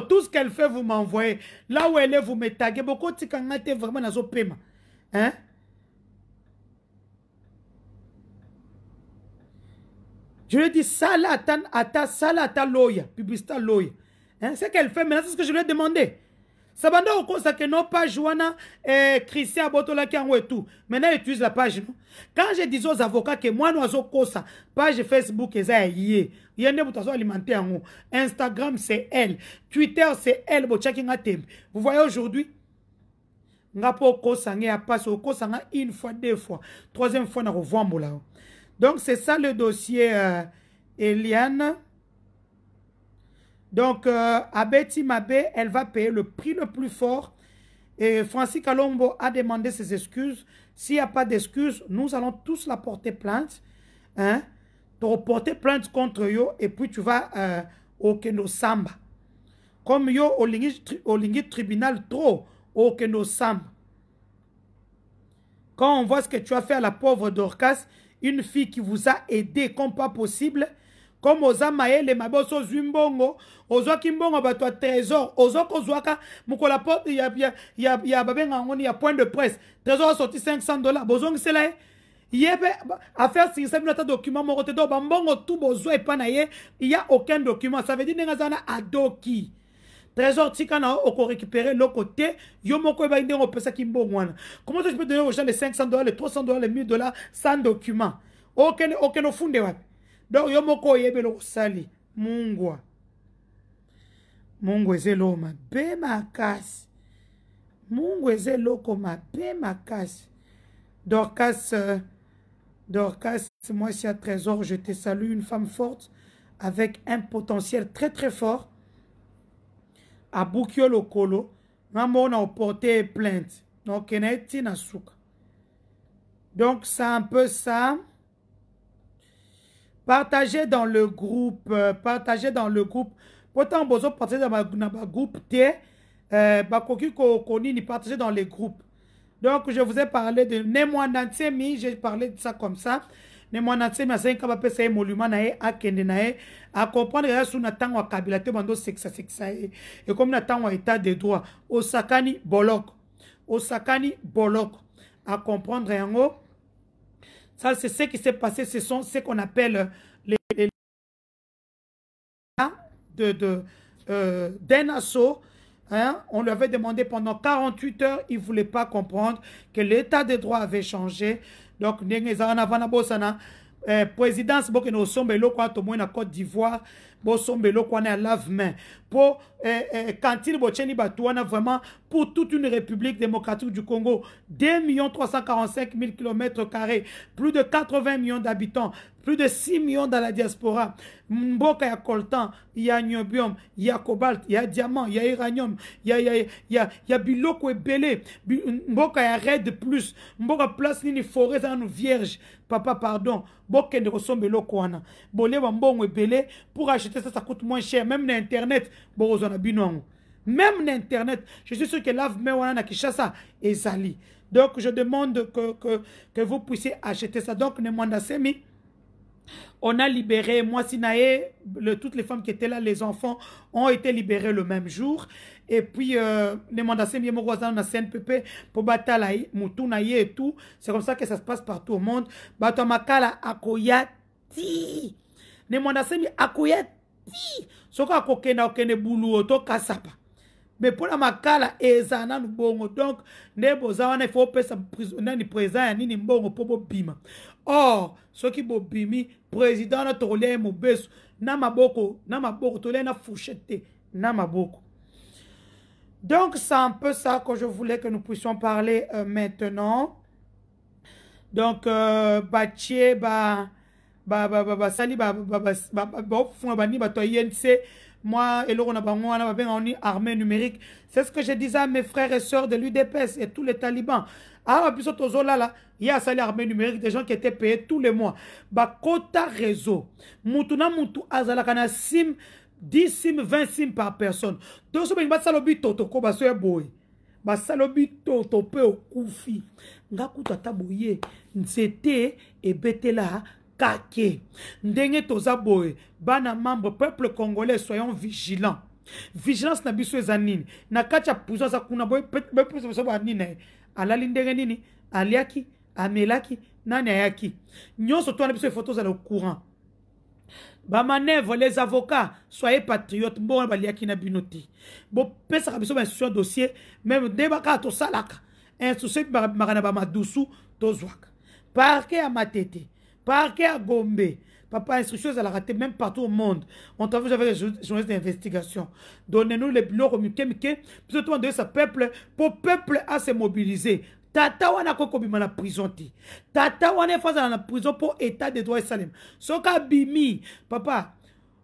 tout ce qu'elle fait, vous m'envoyez. Là où elle est, vous me taguez. Beaucoup de gens vraiment dans ce paiement. Hein? Je lui ai dit, ça là, attends, loya. Publicité loya. Hein? C'est qu'elle fait maintenant, c'est ce que je lui ai demandé. Ça va donc au que nos pages Joana Christian Botola qui et tout. Maintenant, ils utilisent la page. Non? Quand je dis aux avocats que moi, nous avons ça, page Facebook, ils ont y a des boutons alimentaires. Instagram, c'est elle. Twitter, c'est elle. Vous voyez aujourd'hui, nous avons passé au Kosanga une fois, deux fois. Troisième fois, nous avons. Donc, c'est ça le dossier, Eliane. Donc, Abeti Mabe, elle va payer le prix le plus fort. Et Francis Kalombo a demandé ses excuses. S'il n'y a pas d'excuses, nous allons tous la porter plainte. Hein? Tu porter plainte contre yo et puis tu vas au Keno Samba. Comme yo au lingi tribunal trop au Keno Samba. Quand on voit ce que tu as fait à la pauvre Dorcas, une fille qui vous a aidé comme pas possible, comme aux amaye les maboso zumbongo, aux kimbongo bato trésor, aux kozwaka mukola porte il y a babenga ngoni ya point de presse. Trésor a sorti $500. Bozong c'est là. Yebe affaire si ça minata document mo rote do bambongo tout bozo et pas naie, il y a aucun document. Ça veut dire ngazana adoki. Trésor tika na oko récupérer le côté yo moko ba ndenge opesa kimbongo wana. Comment je peux donner aux gens les $500, les $300, les $1000 sans document? Aucun funde wapi. Donc, yo moko yebelo sali. Mungwa. Mungwe zelo ma be makasi. Mungwe zelo koma be makasi. Dorcas, moi, c'est à Trésor, je te salue, une femme forte, avec un potentiel très très fort. À Bukio Lokolo, maman a porté plainte. Donc, donc, c'est un peu ça. Partagez dans le groupe. Pourtant, vous partagez dans le groupe T. Bakoki Konini, partagez dans les groupes. Donc, je vous ai parlé de Nemwanatsemi. J'ai parlé de ça comme ça. Nemwanatsemi, à 5 ans, c'est un monument à Kendenae. À comprendre que sous Nathan ou Kabila, bando sexa. Et comme Nathan ou état de droit. Osakani Bolok. À comprendre en haut. Ça, c'est ce qui s'est passé. Ce sont ce qu'on appelle les d'un assaut. Hein? On lui avait demandé pendant 48 heures. Il ne voulait pas comprendre que l'état de droit avait changé. Donc, présidence, en Côte d'Ivoire, lave-main. Pour quand il vraiment pour toute une république démocratique du Congo, 2 345 000 km², plus de 80 millions d'habitants, plus de 6 millions dans la diaspora. Mboka ya coltan, il y a niobium, il y a cobalt, il y a diamant, il y a uranium, il y a biloko et belé. Mboka ya red plus. Mboka place ni forêt dans nous vierge. Papa, pardon. Mboka ne ressemble loko wana. Bolé bambongo et belé. Pour acheter ça, ça coûte moins cher. Même na internet, borozona binong. Même na internet, je suis sûr que lave-main wana na Kishasa et Zali. Donc, je demande que vous puissiez acheter ça. Donc, Nemwanda Semi. On a libéré, moi, Sinae, toutes les femmes qui étaient là, les enfants, ont été libérés le même jour. Et puis, les mandassés, bien mon na CNPP, pour batalaï, moutunaïe et tout. C'est comme ça que ça se passe partout au monde. Batamakala akoyati. Les mandassés, akoyati. Soka akokena okene boulou oto kasapa. Mais pour la makala, ezana n'ubongo. Donc, nebo zawana, il faut pesa prisonnier présent, ni mbongo popo bima. Or, ceux qui bobimi, président na tolé mobesu, na maboko, tolé na fouchette, na maboko. Donc, c'est un peu ça que je voulais que nous puissions parler maintenant. Donc, sali, moi, et on a armée numérique. C'est ce que je disais à mes frères et sœurs de l'UDPS et tous les talibans. Ah, puis il y a ça l'armée numérique, des gens qui étaient payés tous les mois. Bah, quota réseau. Moutuna moutou azalakana sim, 10 sim, 20 sim par personne. Donc, ce que salobi toto ko baso ya boy. Ba salobi toto pe okufi. Nga kuta taboye. Nzete e betela kake. Ndenge toza boy. Bana membre peuple congolais, soyons vigilants. Vigilance na biso ezanini. Na kacha puzo za kuna boy peuple so ba nini. Alali ndenge nini, aliaki, amelaki, nani ayaki. Nyonso to na biso photos à le courant. Ba manœuvre les avocats, soyez patriotes, bon baliaki na binoti. Bo pesa ka biso ba sur dossier, même debaka to salaka. Un souci marana ba madusu to zwaka. Parquet à Matete, parquet à Gombe. Papa, instructions à la rater même partout au monde. On travaille avec les journalistes d'investigation. Donnez-nous les bureaux communiqués, plutôt on donne ce peuple, pour peuple à se mobiliser. Tata wana koko bima la prison ti. Tata wana face à la prison pour état de droit et salem. Soka bimi, papa,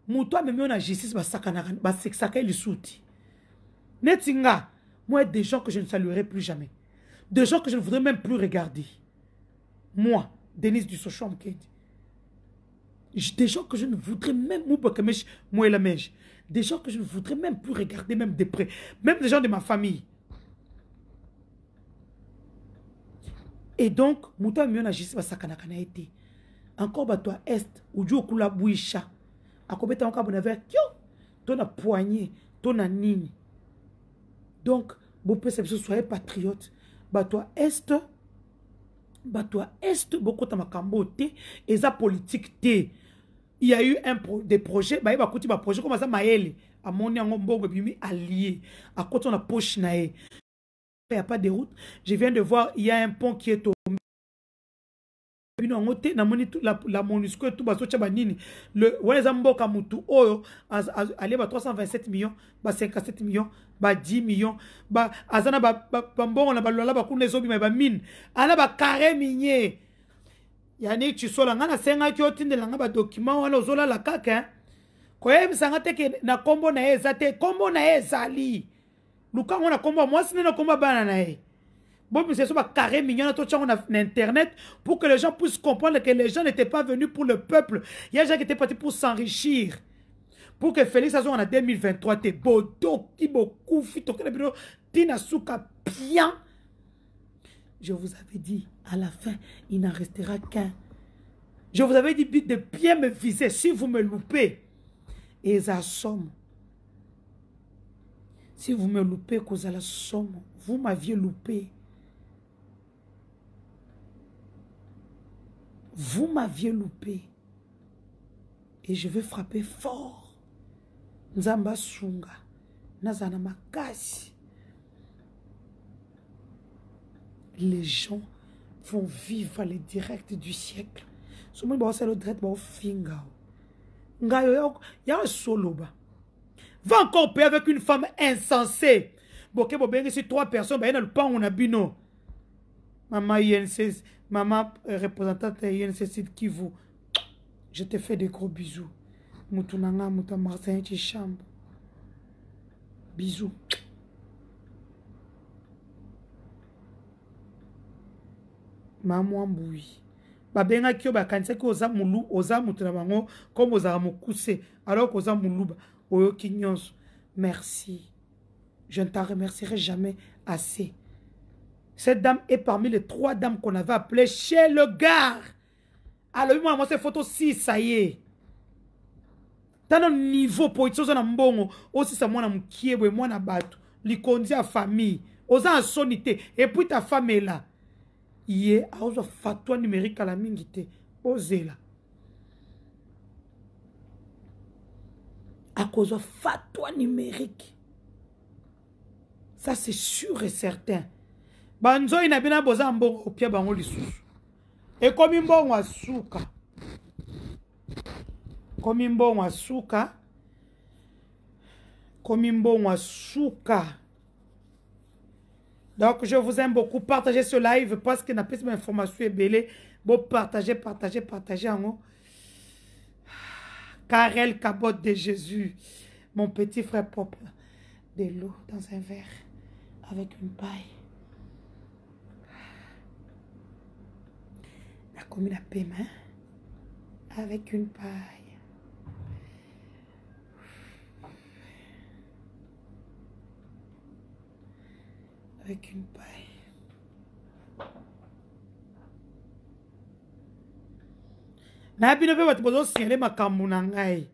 moutoua même on a justice ba sakana ba saka li souti. Netinga, moi des gens que je ne saluerai plus jamais. Des gens que je ne voudrais même plus regarder. Moi, Denise du Sochom Kedi. Des gens que je ne voudrais même des gens que je ne voudrais même plus regarder, même de près, même des gens de ma famille. Et donc, Mouta Miona Jissi Basakanakana été. Encore toi est, ou Dieu Kula Bouisha. A combien encore bon avec ton a poigné, ton a nini. Donc, vous pouvez soyez patriote. Toi est, beaucoup de makambo té, et ça politique té. Il y a eu des projets, bah il va continuer un projet comme ça maël à mon allié à côté on a poche naé. Il n'y a pas de route. Je viens de voir, il y a un pont qui est tombé. La MONUSCO tout baso chabanini le wezambo kamutu oyo aller ba 327 millions, ba 57 millions, ba 10 millions, ba azana ba mbongo na balola ba kuna zobi ba mine ana ba carré minier. Yani chisola ngana senga ki otindela nga ba document wana ozola la kaka koyebisanga te ke na kombo na ezate kombo na ezali luka ngona kombo mwasi na kombo bana na e bon mais c'est ça ba carré mignon na to na internet pour que les gens puissent comprendre que les gens n'étaient pas venus pour le peuple. Il y a des gens qui étaient partis pour s'enrichir. Pour que Félix Azon en 2023 te bodo ki beaucoup fito que le tina suka bien. Je vous avais dit, à la fin, il n'en restera qu'un. Je vous avais dit de bien me viser si vous me loupez. Et ça somme. Si vous me loupez, cause à la somme, vous m'aviez loupé. Vous m'aviez loupé. Et je vais frapper fort. Nzamba Sunga. Nazana Makasi. Les gens vont vivre les directs du siècle. Si vous avez le direct, vous avez solo. Va encore payer avec une femme insensée. Boké Bobeng, si 3 personnes, il y a le pan, on a bino. Maman INC, maman représentante INC Kivu, je te fais des gros bisous. Moutounanga, Mouta Martin, Chambre. Bisous. Maman Mboui. Babenga kyo bakanisa ki oza mulu, oza mutuna bango, comme oza mokuse, alors qu'oza muluba, oyo kinyonso. Merci. Je ne t'en remercierai jamais assez. Cette dame est parmi les 3 dames qu'on avait appelées chez le gars. Alors, moi, cette photo, si, ça y est. Dans un niveau politique, on a mbongo, aussi ça moi na mkiebwe, moi na bato, li kondi à famille, oza en sonité, et puis ta femme est là. Yé, a ozo fatwa numérique à la mingite, osez là. A cause de fatwa numérique. Ça c'est sûr et certain. Banzo inabina boza mbongo opia bango lisusu. Et comme mbongo asuka. Comme mbongo asuka. Comme mbongo asuka. Donc je vous aime beaucoup. Partagez ce live parce que n'a pas d'informations belé. Bon partagez. Karel Cabote de Jésus. mon petit frère pop de l'eau dans un verre avec une paille. La commune à paiement avec une paille. Avec une paille. Na bino pe batu bozo siele makambu na ngai.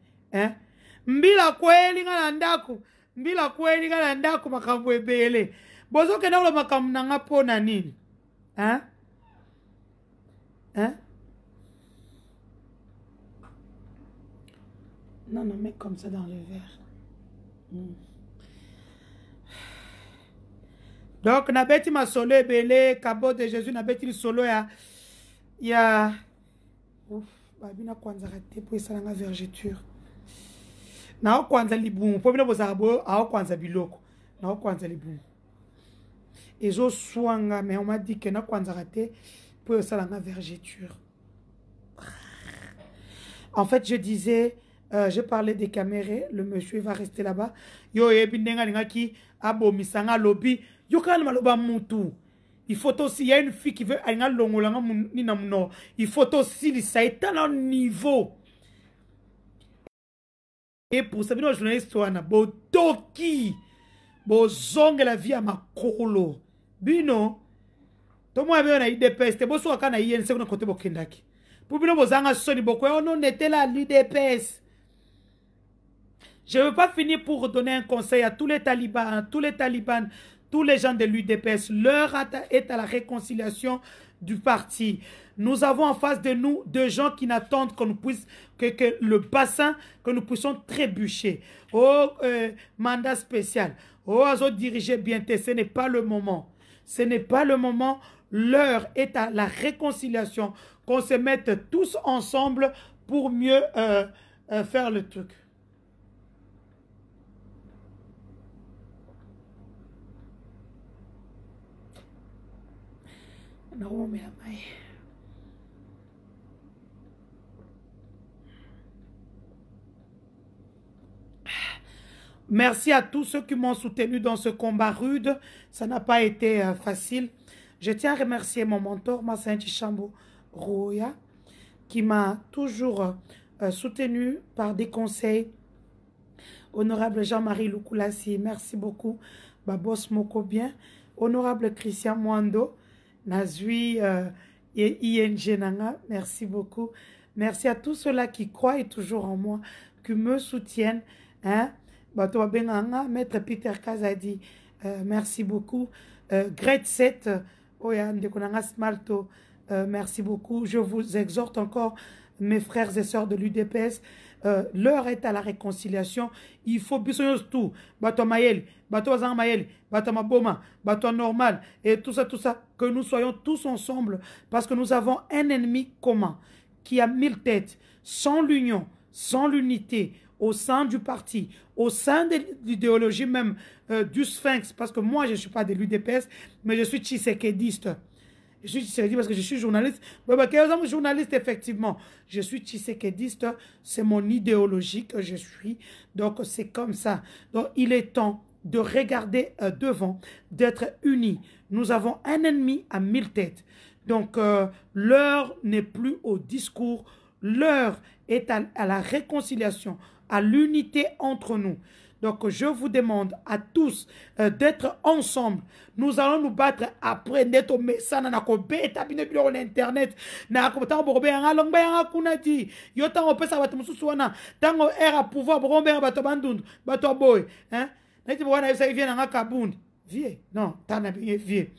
Mbila kweli nga na ndako. Mbila kweli nga na ndako makambu ebele. Bozo kena ula makambu na nga po na nini? Non, non, mets comme ça dans le verre. Donc, na beti ma solo ebele, kabo de Jésus, na beti solo ya ouf, babina kwanza rate po esalanga vergeture. Na kwanza libumu, po bina bozabo, a kwanza biloko. Na kwanza libumu. Ezo swanga, mais on m'a dit que na kwanza rate po esalanga vergeture. En fait, je disais, je parlais des caméras, le monsieur va rester là-bas. Yo ebindenga ngaki abo misanga lobby. Yo quand maloba mutu. Il faut aussi, il y a une fille qui veut aller à l'ongolanga ninamuno. Il faut aussi, ça est à un niveau. Et pour ça, bien journaliste wana bo toki bo zonge la vie à ma kolo. Bino to mo abe na IDPS te bo so kana INC kuna kote bo kendaki. Pour bino bo zanga soni boko on était là l'IDPS. Je ne veux pas finir pour donner un conseil à tous les talibans, tous les gens de l'UDPS. L'heure est à la réconciliation du parti. Nous avons en face de nous des gens qui n'attendent qu'on puisse, que le bassin, que nous puissions trébucher. Oh, mandat spécial. Oh, à diriger bientôt. Ce n'est pas le moment. Ce n'est pas le moment. L'heure est à la réconciliation. Qu'on se mette tous ensemble pour mieux faire le truc. Non, mais merci à tous ceux qui m'ont soutenu dans ce combat rude. Ça n'a pas été facile. Je tiens à remercier mon mentor, Massaïn Chambo Roya, qui m'a toujours soutenu par des conseils. Honorable Jean-Marie Lukulassi, merci beaucoup. Babos Moko bien. Honorable Christian Mwando. Nazui et ING Nanga, merci beaucoup. Merci à tous ceux-là qui croient toujours en moi, qui me soutiennent. Bato Benganga, Maître Peter Kazadi, merci beaucoup. Great 7, Smalto, merci beaucoup. Je vous exhorte encore, mes frères et sœurs de l'UDPS, l'heure est à la réconciliation. Il faut bisognos tout. Bato Mayel, Bato Zan Mayel, Bato Maboma, Bato Normal, et tout ça, que nous soyons tous ensemble, parce que nous avons un ennemi commun qui a 1000 têtes, sans l'union, sans l'unité, au sein du parti, au sein de l'idéologie même du Sphinx, parce que moi je ne suis pas de l'UDPS, mais je suis tshisekediste. Je suis tshisekediste parce que je suis journaliste. Journaliste, effectivement. Je suis tshisekediste, c'est mon idéologie que je suis. Donc, c'est comme ça. Donc, il est temps de regarder devant, d'être unis. Nous avons un ennemi à 1000 têtes. Donc, l'heure n'est plus au discours. L'heure est à la réconciliation, à l'unité entre nous. Donc, je vous demande à tous d'être ensemble. Nous allons nous battre après neto mesana na ko beta bino bilo na internet na ko tango bobe nga longba nga kunati yo tango pesa bato mususu wana tango era pouvoir bombe bato bandundu bato boy hein neti bwana isa vient nga Kabundi vie non tana bien vie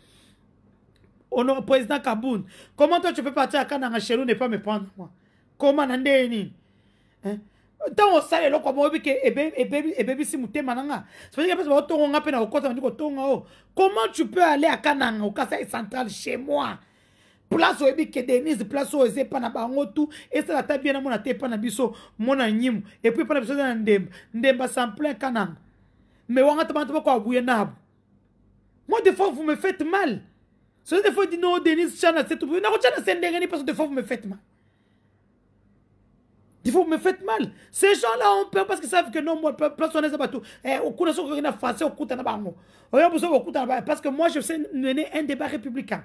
honor président Kabundi comment toi tu peux partir à Kananga chez nous ne pas me prendre moi comment nandeni hein tant on sale lo comme obi ke ebe si mutema nanga c'est parce que parce que nga pe na okota ndiko tonga o comment tu peux aller à Kananga au Kasai central chez moi place obi ke Denise place o ezepa na bango tout et ça la ta bien na mona tepa na biso mona nyimu et puis pas na biso na ndemba sans plein Kananga mais wanga tamanta ko abuye nabo moi des fois vous me faites mal c'est des fois dit non Denise chana c'est tout na ko chana sendengeni parce que des fois vous me faites mal. Vous me faites mal. Ces gens-là ont peur parce qu'ils savent que non, moi, personne ne sait pas tout. Parce que moi, je sais mener un débat républicain.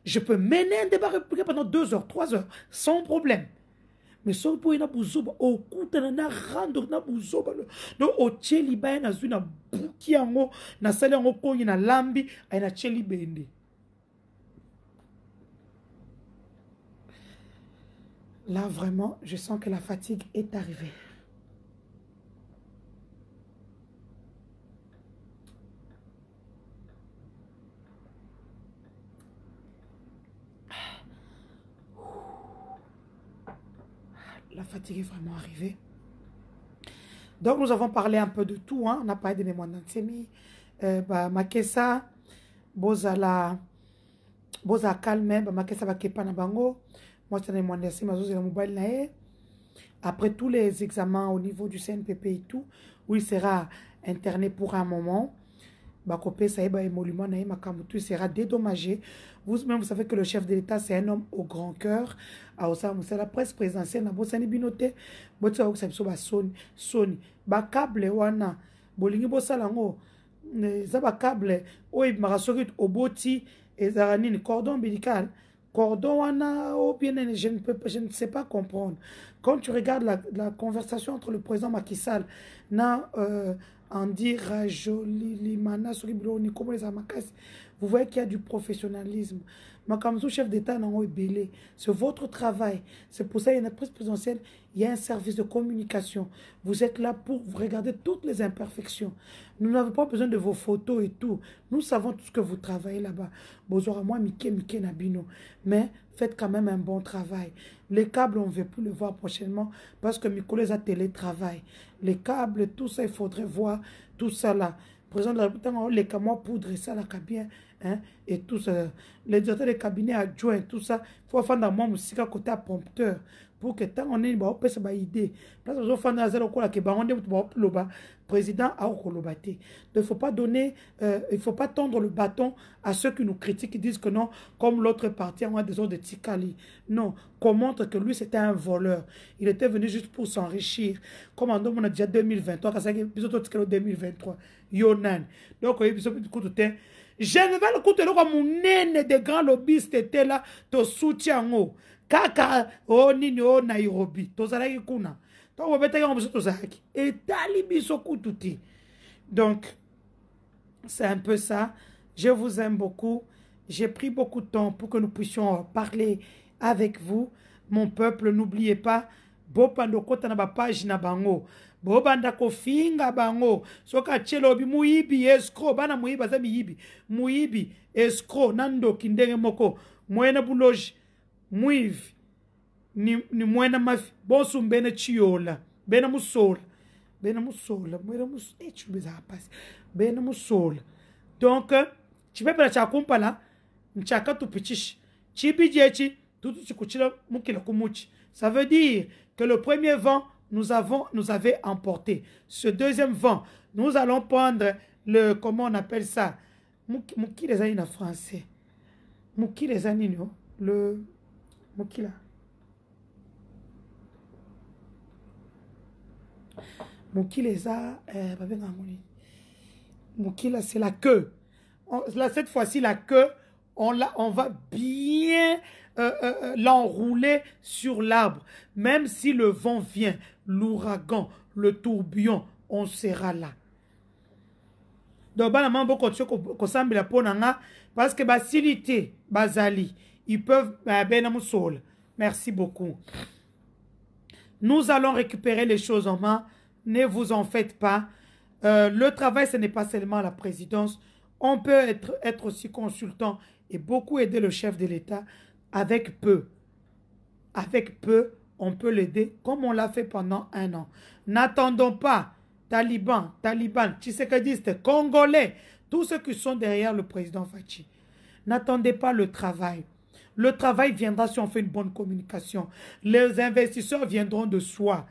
Je peux mener un débat républicain pendant 2 heures, 3 heures, sans problème. Mais si vous avez buzoba, au kuta na rando na buzoba, no o cheli ba na zuna buki yango na sali yango konyi na lambi ay na cheli bende. Là vraiment, je sens que la fatigue est arrivée. La fatigue est vraiment arrivée. Donc, nous avons parlé un peu de tout. Hein. On a parlé de mémoire d'Antsemi. Makessa, Bozala calme, Makessa va kepa na bango. Moi, c'est mémoire d'Antsemi, Mazo la mobile nae. Après tous les examens au niveau du CNPP et tout, où il sera interné pour un moment. Bakopé Saïba émolument nae Makamutu sera dédommagé. Vous-même, vous savez que le chef de l'État, c'est un homme au grand cœur. C'est la presse présidentielle. Na bosani binote, botsa oksabiso ba soni. Ba câble wana, bolingi bosalango. Ça ba câble oyi marasoki oboti ezarani cordon ombilical. Cordon wana oh bien je ne sais pas comprendre. Quand tu regardes la conversation entre le président Macky Sall na Andy Rajolimana Soriblo Nicomo les Amakas, vous voyez qu'il y a du professionnalisme. Makamzo, chef d'État, c'est votre travail. C'est pour ça qu'il y a une presse présidentielle, il y a un service de communication. Vous êtes là pour regarder toutes les imperfections. Nous n'avons pas besoin de vos photos et tout. Nous savons tout ce que vous travaillez là-bas. Bonjour à moi, Mike Nabino. Mais faites quand même un bon travail. Les câbles, on ne veut plus le voir prochainement parce que Mikoles a télétravail. Les câbles, tout ça, il faudrait voir tout ça là. Président de la République, les camois poudre, ça là, bien. Hein, et tout ça, les directeurs des cabinets adjoints, tout ça, il faut faire dans mon musique à côté prompteur pour que tant on ait une idée. Place aux enfants dans la que le président a relobaté. Il ne faut pas donner, il faut pas tendre le bâton à ceux qui nous critiquent, qui disent que non, comme l'autre parti a des ordres de Tikali. Non, qu'on montre que lui c'était un voleur. Il était venu juste pour s'enrichir. Comme en on a déjà 2023, quand ça y est, 2023. Yonan. Donc, il y a des je ne vais le coûter comme mon nene de grands lobbyistes étaient là, to soutien. Kaka, oh nini, oh Nairobi, to zaraki kuna. To wabete yon to zaraki. Et talibi soku touti. Donc, c'est un peu ça. Je vous aime beaucoup. J'ai pris beaucoup de temps pour que nous puissions parler avec vous. Mon peuple, n'oubliez pas, Bopando kota na ba page na bango. Bobanda kofinga bango. Soka chelobi muibi escro. Bana muiba za miibi. Muibi escro. Nando kindenge moko. Mwena buloji. Muivi. Ni mwena mafi. Bosu mbene chiola. Bena musola. Bena musola. Mwena musola. Chubeza rapaz. Bena musola. Donc, tu peux pas chakumpa là. Nchaka tu pichish. Chibi jechi. Tout chikuchila mukila kumuchi. Ça veut dire que le premier vent nous avait emporté. Ce deuxième vent, nous allons prendre le, comment on appelle ça? Mouki les années en français. Mouki les années, non? Le, Mouki là. Mouki les a, Mouki là, c'est la queue. Là, cette fois-ci, la queue, on va bien l'enrouler sur l'arbre. Même si le vent vient, l'ouragan, le tourbillon, on sera là. Donc, parce que facilité, Bazali, ils peuvent. Merci beaucoup. Nous allons récupérer les choses en main. Ne vous en faites pas. Le travail, ce n'est pas seulement la présidence. On peut être aussi consultant et beaucoup aider le chef de l'État avec peu. Avec peu, on peut l'aider comme on l'a fait pendant 1 an. N'attendons pas talibans, tshisekadistes, congolais, tous ceux qui sont derrière le président Fachi. N'attendez pas le travail. Le travail viendra si on fait une bonne communication. Les investisseurs viendront de soi.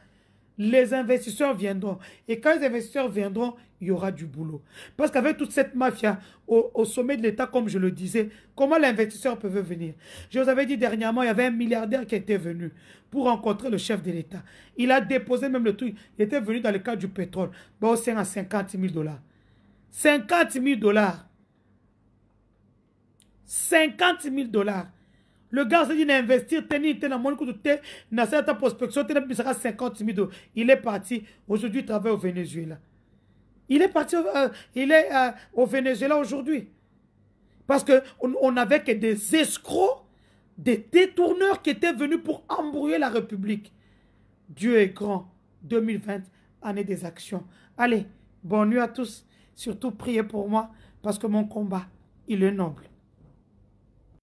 les investisseurs viendront. Et quand les investisseurs viendront, il y aura du boulot. Parce qu'avec toute cette mafia au sommet de l'État, comme je le disais, comment l'investisseur peut venir? Je vous avais dit dernièrement, il y avait un milliardaire qui était venu pour rencontrer le chef de l'État. Il a déposé même le truc. Il était venu dans le cadre du pétrole. Bon, c'est à 50 000 $. 50 000 $. 50 000 $. Le gars s'est dit d'investir, il dans mon coup dans cette prospection, il sera 50 000 $. Il est parti. Aujourd'hui, il travaille au Venezuela. Il est parti, au Venezuela aujourd'hui. Parce qu'on n'avait que des escrocs, des détourneurs qui étaient venus pour embrouiller la République. Dieu est grand. 2020, année des actions. Allez, bonne nuit à tous. Surtout priez pour moi parce que mon combat, il est noble.